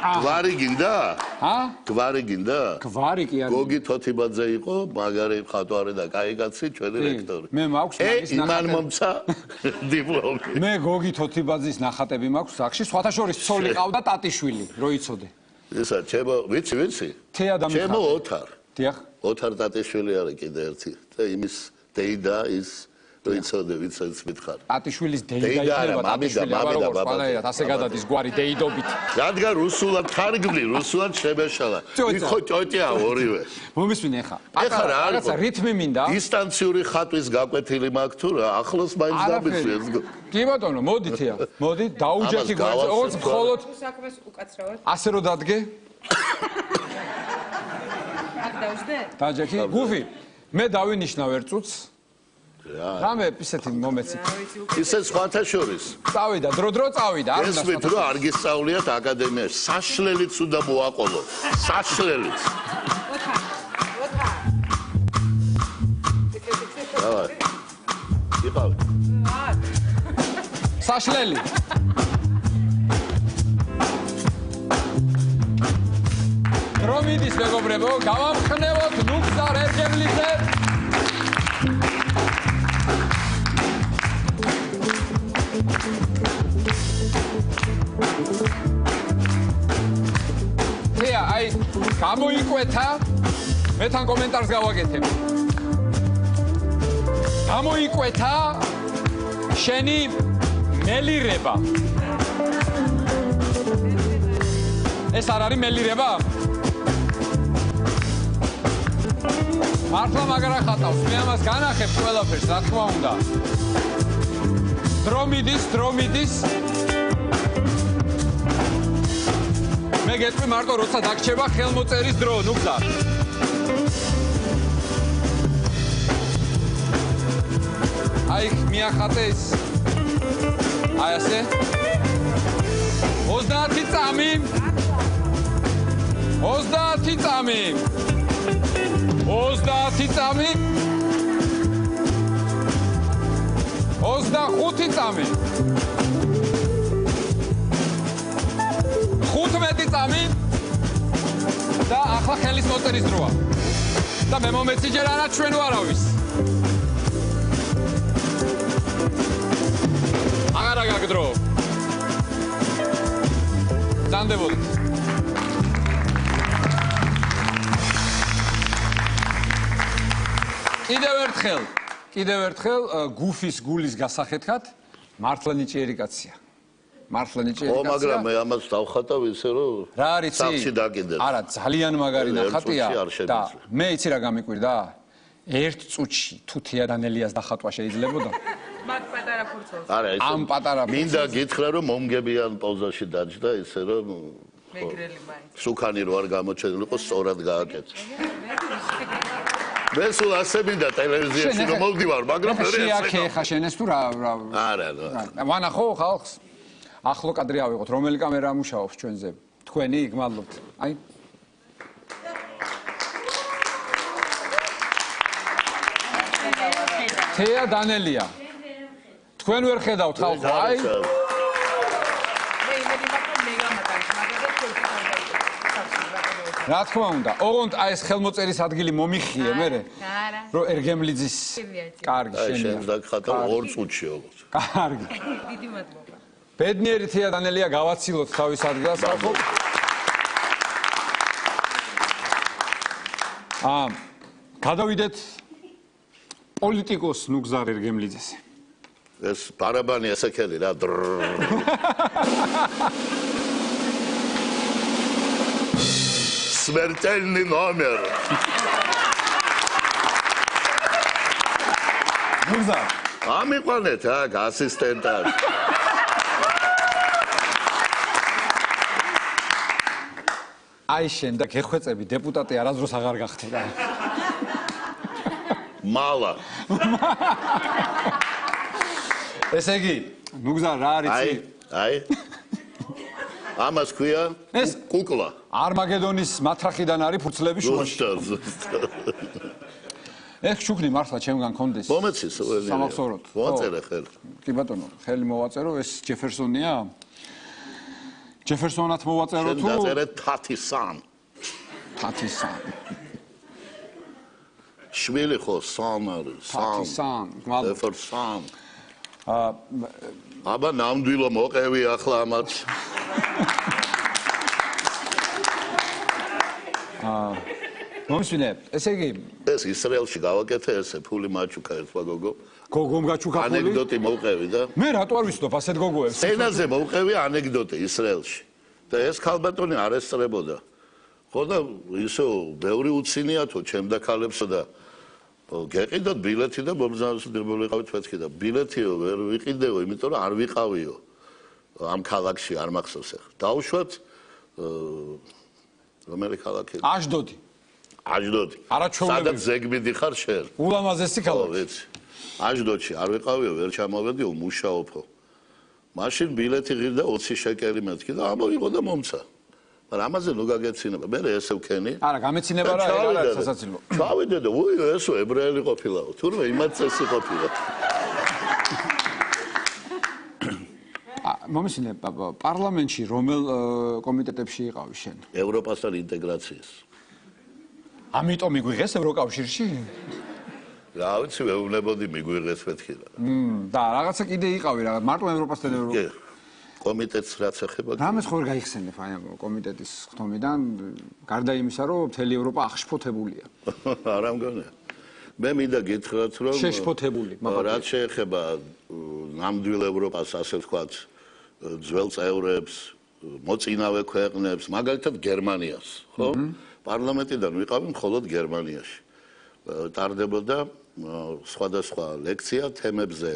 [SPEAKER 9] გვარი გინდა?
[SPEAKER 1] ჰა?
[SPEAKER 9] გვარი გინდა?
[SPEAKER 1] გვარი კი არის.
[SPEAKER 9] გოგი თოთიბაძე იყო, მაგარი ხატვარი და კაი კაცი, ჩვენი რექტორი.
[SPEAKER 1] მე მაქვს მაგის
[SPEAKER 9] ნახატები. იმან მომცა დიპლომი.
[SPEAKER 1] მე გოგი თოთიბაძის ნახატები მაქვს სახში, სხვათა შორის ცოლი ყავდა ტატიშვილი, რო იცოდე.
[SPEAKER 9] ისა, ჩემო, ვიცი?
[SPEAKER 1] თეა და მიხატე.
[SPEAKER 9] ჩემო ოთარ.
[SPEAKER 1] დიახ.
[SPEAKER 9] ოთარ ტატიშვილი არის კიდე ერთი. და იმის დეიდა ის რო იცოდე, ვიცით მითხარ.
[SPEAKER 1] ტატიშვილის დეიდა იქნება ტატიშვილი, აბა როგორ ყველაერად ასე გადადის გვარი დეიდობით.
[SPEAKER 9] რადგან რუსულად თარგმნი, რუსულად შემეშალა. იქო ჭოჭია ორივე.
[SPEAKER 1] მომისმინე ხა.
[SPEAKER 9] ეხა რა არის?
[SPEAKER 1] რაღაცა რითმი მინდა.
[SPEAKER 9] დისტანციური ხატვის გაკვეთილი მაქვს თუ რა, ახლოს მაინც დამისვი ეს.
[SPEAKER 1] კი ბატონო, მოდი თეა. მოდი დაუჯექი გვერდზე, როგორც მხოლოდ
[SPEAKER 2] საქმეს უკაცრავად.
[SPEAKER 1] ასე რო დადგე.
[SPEAKER 2] აქ დავждე?
[SPEAKER 1] დაჯექი. გუფი, მე დავინიშნავ ერთ წუთს. რამე ისეთი მომეცი.
[SPEAKER 9] ისე სხვათა შორის.
[SPEAKER 1] წავიდა, დრო წავიდა, არ უნდა.
[SPEAKER 9] ესმით რომ არ გისწავლიათ აკადემიაში. საშლელიც უნდა მოაყოლო. საშლელიც.
[SPEAKER 2] ოთარ.
[SPEAKER 9] დავარ. იყავ.
[SPEAKER 1] საშლელი. დრომიდის მეგობრებო, გავამხნევოთ ნუგზარ ერგემლიძე. თეა, აი, გამოიკვეთა, მე თან კომენტარს გავაკეთებ. გამოიკვეთა შენი მელირება. ეს არ არის მელირება? მართლა მაგრა ხატავს, მე ამას განახებ ყველაფერს, რა თქმა უნდა. დრომიდის. მე გეტყვი მარტო როცა დაგჭება ხელმოწერის დრო, ნუგზარ. აი, მიახატე ის. აი ასე. 30 წამი. 30 წამი. 25 წამი. 25 წამი. 15 წამი. და ახლა ხელის მოწერის დროა. და მე მომეცი ჯერ არა ჩვენო არავის. აღარა გაგდრო. ზანდებოდით. კიდევ ერთხელ გუფის გულის გასახეთქად მართლა ნიჭიერი კაცია.
[SPEAKER 9] ო, მაგრამ მე ამას დავხატავ ისე რომ
[SPEAKER 1] რა არის იცი?
[SPEAKER 9] სახში დაკიდებ.
[SPEAKER 1] არა, ძალიან მაგარი ნახატია
[SPEAKER 9] ერთ წუთში არ
[SPEAKER 1] და
[SPEAKER 9] შეგვიძლია.
[SPEAKER 1] მე იცი რა გამიკვირდა? ერთ წუთში თუ თეა დანელიას დახატვა შეიძლებოდა?
[SPEAKER 2] მაგ პატარა ფურცელს.
[SPEAKER 9] არა, ეს
[SPEAKER 1] ამ პატარა
[SPEAKER 9] მინდა გითხრა რომ მომგებიან პოზაში დაჯდა ისე რომ
[SPEAKER 2] მეგრელი მაინც.
[SPEAKER 9] სუქანი რო არ გამოჩენილიყო, სწორად გააკეთა. მე სულ ასე მინდა ტელევიზიაში რომ მოვდივარ, მაგრამ მე
[SPEAKER 1] შეაქე ხა შენეს თუ რა
[SPEAKER 9] არა,
[SPEAKER 1] ვანახო ხალხს. ახლო კადრი ავიღოთ, რომელი კამერა მუშაობს ჩვენზე? თქვენი, გმადლობთ. აი. თეა დანელია. თქვენ ვერ ხედავთ ხალხო, აი. რა თქმა უნდა, ოღონდ აი ეს ხელმოწერის ადგილი მომიხიე მე,
[SPEAKER 2] არა.
[SPEAKER 1] რომ ერგემლიძის კარგი
[SPEAKER 9] აი
[SPEAKER 1] შენია.
[SPEAKER 9] შენ დაგხატა 2 წუთში ოღონდ.
[SPEAKER 1] კარგი.
[SPEAKER 2] დიდი მადლობა.
[SPEAKER 1] ბედნიერი თეა დანელია გავაცილოთ თავის ადგილას ახო. გადავიდეთ პოლიტიკოს ნუგზარ ერგემლიძეს.
[SPEAKER 9] ეს ბარაბანი ასაკელი რა. Смертельный номер.
[SPEAKER 1] ნუგზარ.
[SPEAKER 9] ამიყვანეთ აქ ასისტენტად.
[SPEAKER 1] აი შენ და გეხვეწები დეპუტატი არასდროს აღარ გახდება.
[SPEAKER 9] მალა.
[SPEAKER 1] ესე იგი, ნუგზარ რა არის?
[SPEAKER 9] აი. ამას ქვია კუკლა.
[SPEAKER 1] არმაგედონის მათრახიდან არის ფურცლების შუაში. ეხ შუქნი მართლა ჩემგან კონდეს.
[SPEAKER 9] მომეცი სუვენირი.
[SPEAKER 1] სამახსოვროდ.
[SPEAKER 9] მოაწერე ხელი.
[SPEAKER 1] კი ბატონო, ხელი მოვაწერო, ეს ჯეფერსონია? ჯეფერსონად მოვაწერო თუ?
[SPEAKER 9] შენ დაწერე თათისან.
[SPEAKER 1] თათისან.
[SPEAKER 9] შვილი ხო სან არის.
[SPEAKER 1] თათისან. გმადლობ.
[SPEAKER 9] ჯეფერსონ. აბა ნამდვილო მოყევი ახლა ამათ.
[SPEAKER 1] მომსვინე, ესე იგი,
[SPEAKER 9] ეს ისრაელში გავაკეთე ესე ფული მაჩუკა ერთვა გოგო.
[SPEAKER 1] გოგომ გაჩუკა ფული?
[SPEAKER 9] ანეკდოტი მოვყევი და
[SPEAKER 1] მე რატო არ ვიცნობ ასეთ გოგოებს?
[SPEAKER 9] სცენაზე მოვყევი ანეკდოტი ისრაელში. და ეს ქალბატონი არესტრებოდა. ხო და ისო ბევრი უცინიათო ჩემდა ქალებსა და გეყიდოთ ბილეთი და მომზადებულიყავით მეთქი და ბილეთიო ვერ ვიყიდეო, იმიტომ რომ არ ვიყავიო. ამ ქალაქში არ მახსოვს ახლა. დაუშვათ რომელი ქალაქი?
[SPEAKER 1] აშდოდი.
[SPEAKER 9] აშდოდი.
[SPEAKER 1] არაჩვეულებრივი.
[SPEAKER 9] სადაც ზეგბიდი ხარ შენ?
[SPEAKER 1] ულამაზესი ქალაქი.
[SPEAKER 9] ვიცი. აშდოდში არ ვიყავიო, ვერ ჩამოვედიო, მუშაობო. მაშინ ბილეთი ღირდა 20 შეკელი მეთქი და ამოვიღო და მომცა. მაგრამ ამაზე ნუ გაგეცინება, მე ესე ვქენი.
[SPEAKER 1] არა, გამეცინება რა არის სასაცილო.
[SPEAKER 9] ჩავიდე და უი, ესო ებრაელი ყოფილაო, თურმე იმათ წესი ყოფილა.
[SPEAKER 1] მომისინე პარლამენტში რომელ კომიტეტებში იყავი შენ?
[SPEAKER 9] ევროპასთან ინტეგრაციის.
[SPEAKER 1] ამიტომ მიგვიღეს ევროკავშირში?
[SPEAKER 9] რა ვიცი, ვეუბნებოდი მიგვიღეს მეთქი რა.
[SPEAKER 1] და რაღაცა კიდე იყავი რაღაც მარტო ევროპასთან
[SPEAKER 9] კი. კომიტეტს რაც ეხება.
[SPEAKER 1] რამეს ხო გაიხსენებ აი ამ კომიტეტის ხთომიდან, გარდა იმისა, რომ მთელი ევროპა აღშფოთებულია.
[SPEAKER 9] არა მგონია. მე მინდა გითხრათ, რომ
[SPEAKER 1] შეშფოთებული,
[SPEAKER 9] რაც შეეხება ნამდვილ ევროპას, ასე ვთქვათ, ძველ წევრებს, მოწინავე ქვეყნებს, მაგალითად გერმანიას, ხო? პარლამენტიდან ვიყავი მხოლოდ გერმანიაში. ტარდებოდა სხვადასხვა ლექცია თემებზე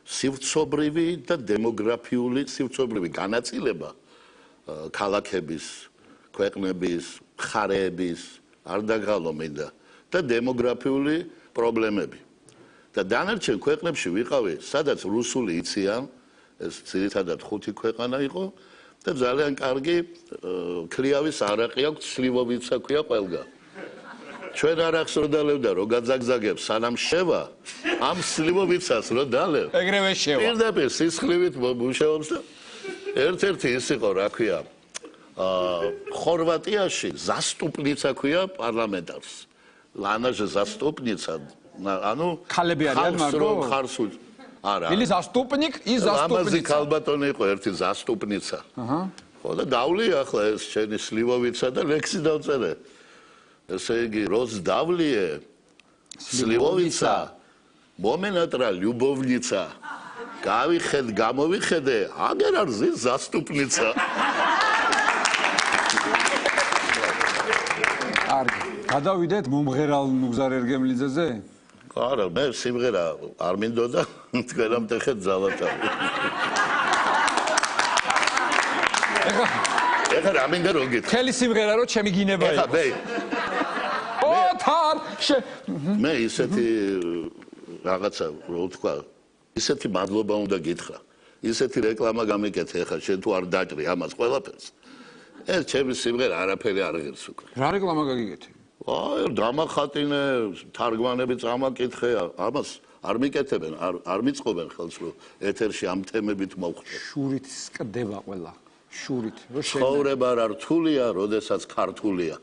[SPEAKER 9] სივრცობრივი და დემოგრაფიული სივრცობრივი განაწილება ქალაქების, ქვეყნების, მხარეების, არ დაგღალო მინდა და დემოგრაფიული პრობლემები. და დანარჩენ ქვეყნებში ვიყავი, სადაც რუსული იციან, ეს ძირითადად 5 ქვეყანა იყო და ძალიან კარგი ქლიავის არაყი აქვს, სლივოვიცა ქვია ყველგან. ჩვენ არ ახსოვდალებდა რომ გაძაგძაგებს სანამ შევა ამ სლივოვიცას რო დალევ
[SPEAKER 1] ეგრევე შევა
[SPEAKER 9] პირდაპირ სისხლივით მუშაობს და ერთ-ერთი ის იყო რა ქვია ხორვატიაში ზასტუპნიცა ქვია პარლამენტარს ლანაჟე ზასტუპნიცა ანუ
[SPEAKER 1] ქალები არიან მარტო
[SPEAKER 9] ხარსულ არაილი
[SPEAKER 1] ზასტუპნიკ ის ზასტუპნიცა
[SPEAKER 9] ამაზე ქალბატონი იყო ერთი ზასტუპნიცა ხო და დავლი ახლა ეს შენი სლივოვიცა და ლექსი დავწერე ესე იგი როს დავლიე სლივოვიცა მომენატრა ლიუბოვნიცა გავიხედ გამოვიხედე აგერ არ ზის ზასტუპნიცა
[SPEAKER 1] კარგი გადავიდეთ მომღერალ ნუგზარ ერგემლიძეზე
[SPEAKER 9] არა მე სიმღერა არ მინდოდა თქვენამდე ხედ ძალათავი ეხლა რა მინდა რო გითხრა
[SPEAKER 1] ხელი სიმღერა რო ჩემი გინება
[SPEAKER 9] ეხლა მე მე ისეთი რაღაცა რო ვთქვა ისეთი მადლობა უნდა გითხრა ისეთი რეკლამა გამიკეთე ეხლა შენ თუ არ დაჭრი ამას ყველაფერს ეს ჩემი სიმღერა არაფერი არ ღირს უკვე
[SPEAKER 1] რა რეკლამა გაგიკეთე
[SPEAKER 9] აი დამახატინე თარგმანები წამაკითხე ამას არ მიკეთებენ არ მიწყობენ ხელს რომ ეთერში ამ თემებით მოვხდე
[SPEAKER 1] შურით სკდება ყველა შურით რო
[SPEAKER 9] ცხოვრება რა რთულია როდესაც ქართულია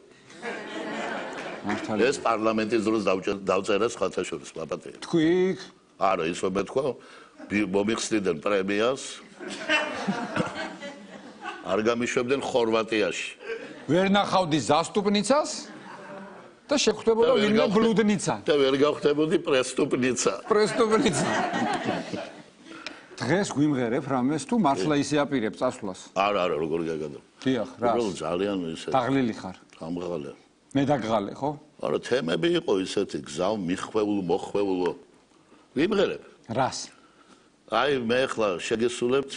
[SPEAKER 1] მართალია.
[SPEAKER 9] ეს პარლამენტის დროს დავწერა სხვათა შორის პაპატია.
[SPEAKER 1] თქვი
[SPEAKER 9] არა, ის რომ მეთქვა, მომიხსნიდნენ პრემიას. არ გამიშვებდნენ ხორვატიაში.
[SPEAKER 1] ვერ ნახავდი ზასტუპნიცას და შეხვდებოდა ვინმე ბლუდნიცა.
[SPEAKER 9] და ვერ გავხდებოდი პრესტუპნიცა.
[SPEAKER 1] პრესტუპნიცა. დღეს გვიმღერებ რამეს თუ მართლა ისე აპირებ წასვლას?
[SPEAKER 9] არა, როგორ გაგადო.
[SPEAKER 1] დიახ, რა.
[SPEAKER 9] უბრალოდ ძალიან ისე
[SPEAKER 1] დაღლილი ხარ.
[SPEAKER 9] გამღალე.
[SPEAKER 1] მე დაგღალე, ხო?
[SPEAKER 9] არა, თემები იყო ისეთი, გზავ მიხვეულო, მოხვეულო. ვიმღერებ.
[SPEAKER 1] რას?
[SPEAKER 9] აი, მე ახლა შეგესრულებთ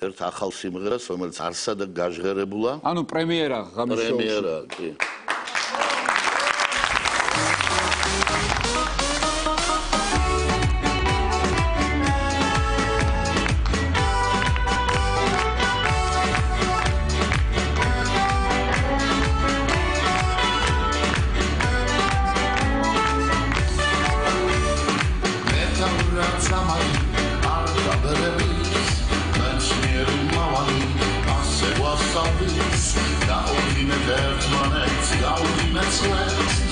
[SPEAKER 9] ერთ ახალ სიმღერას, რომელიც არსად გაჟღერებულა.
[SPEAKER 1] ანუ პრემიერა ღამის შოუში.
[SPEAKER 9] პრემიერა, კი.
[SPEAKER 10] Gaudí me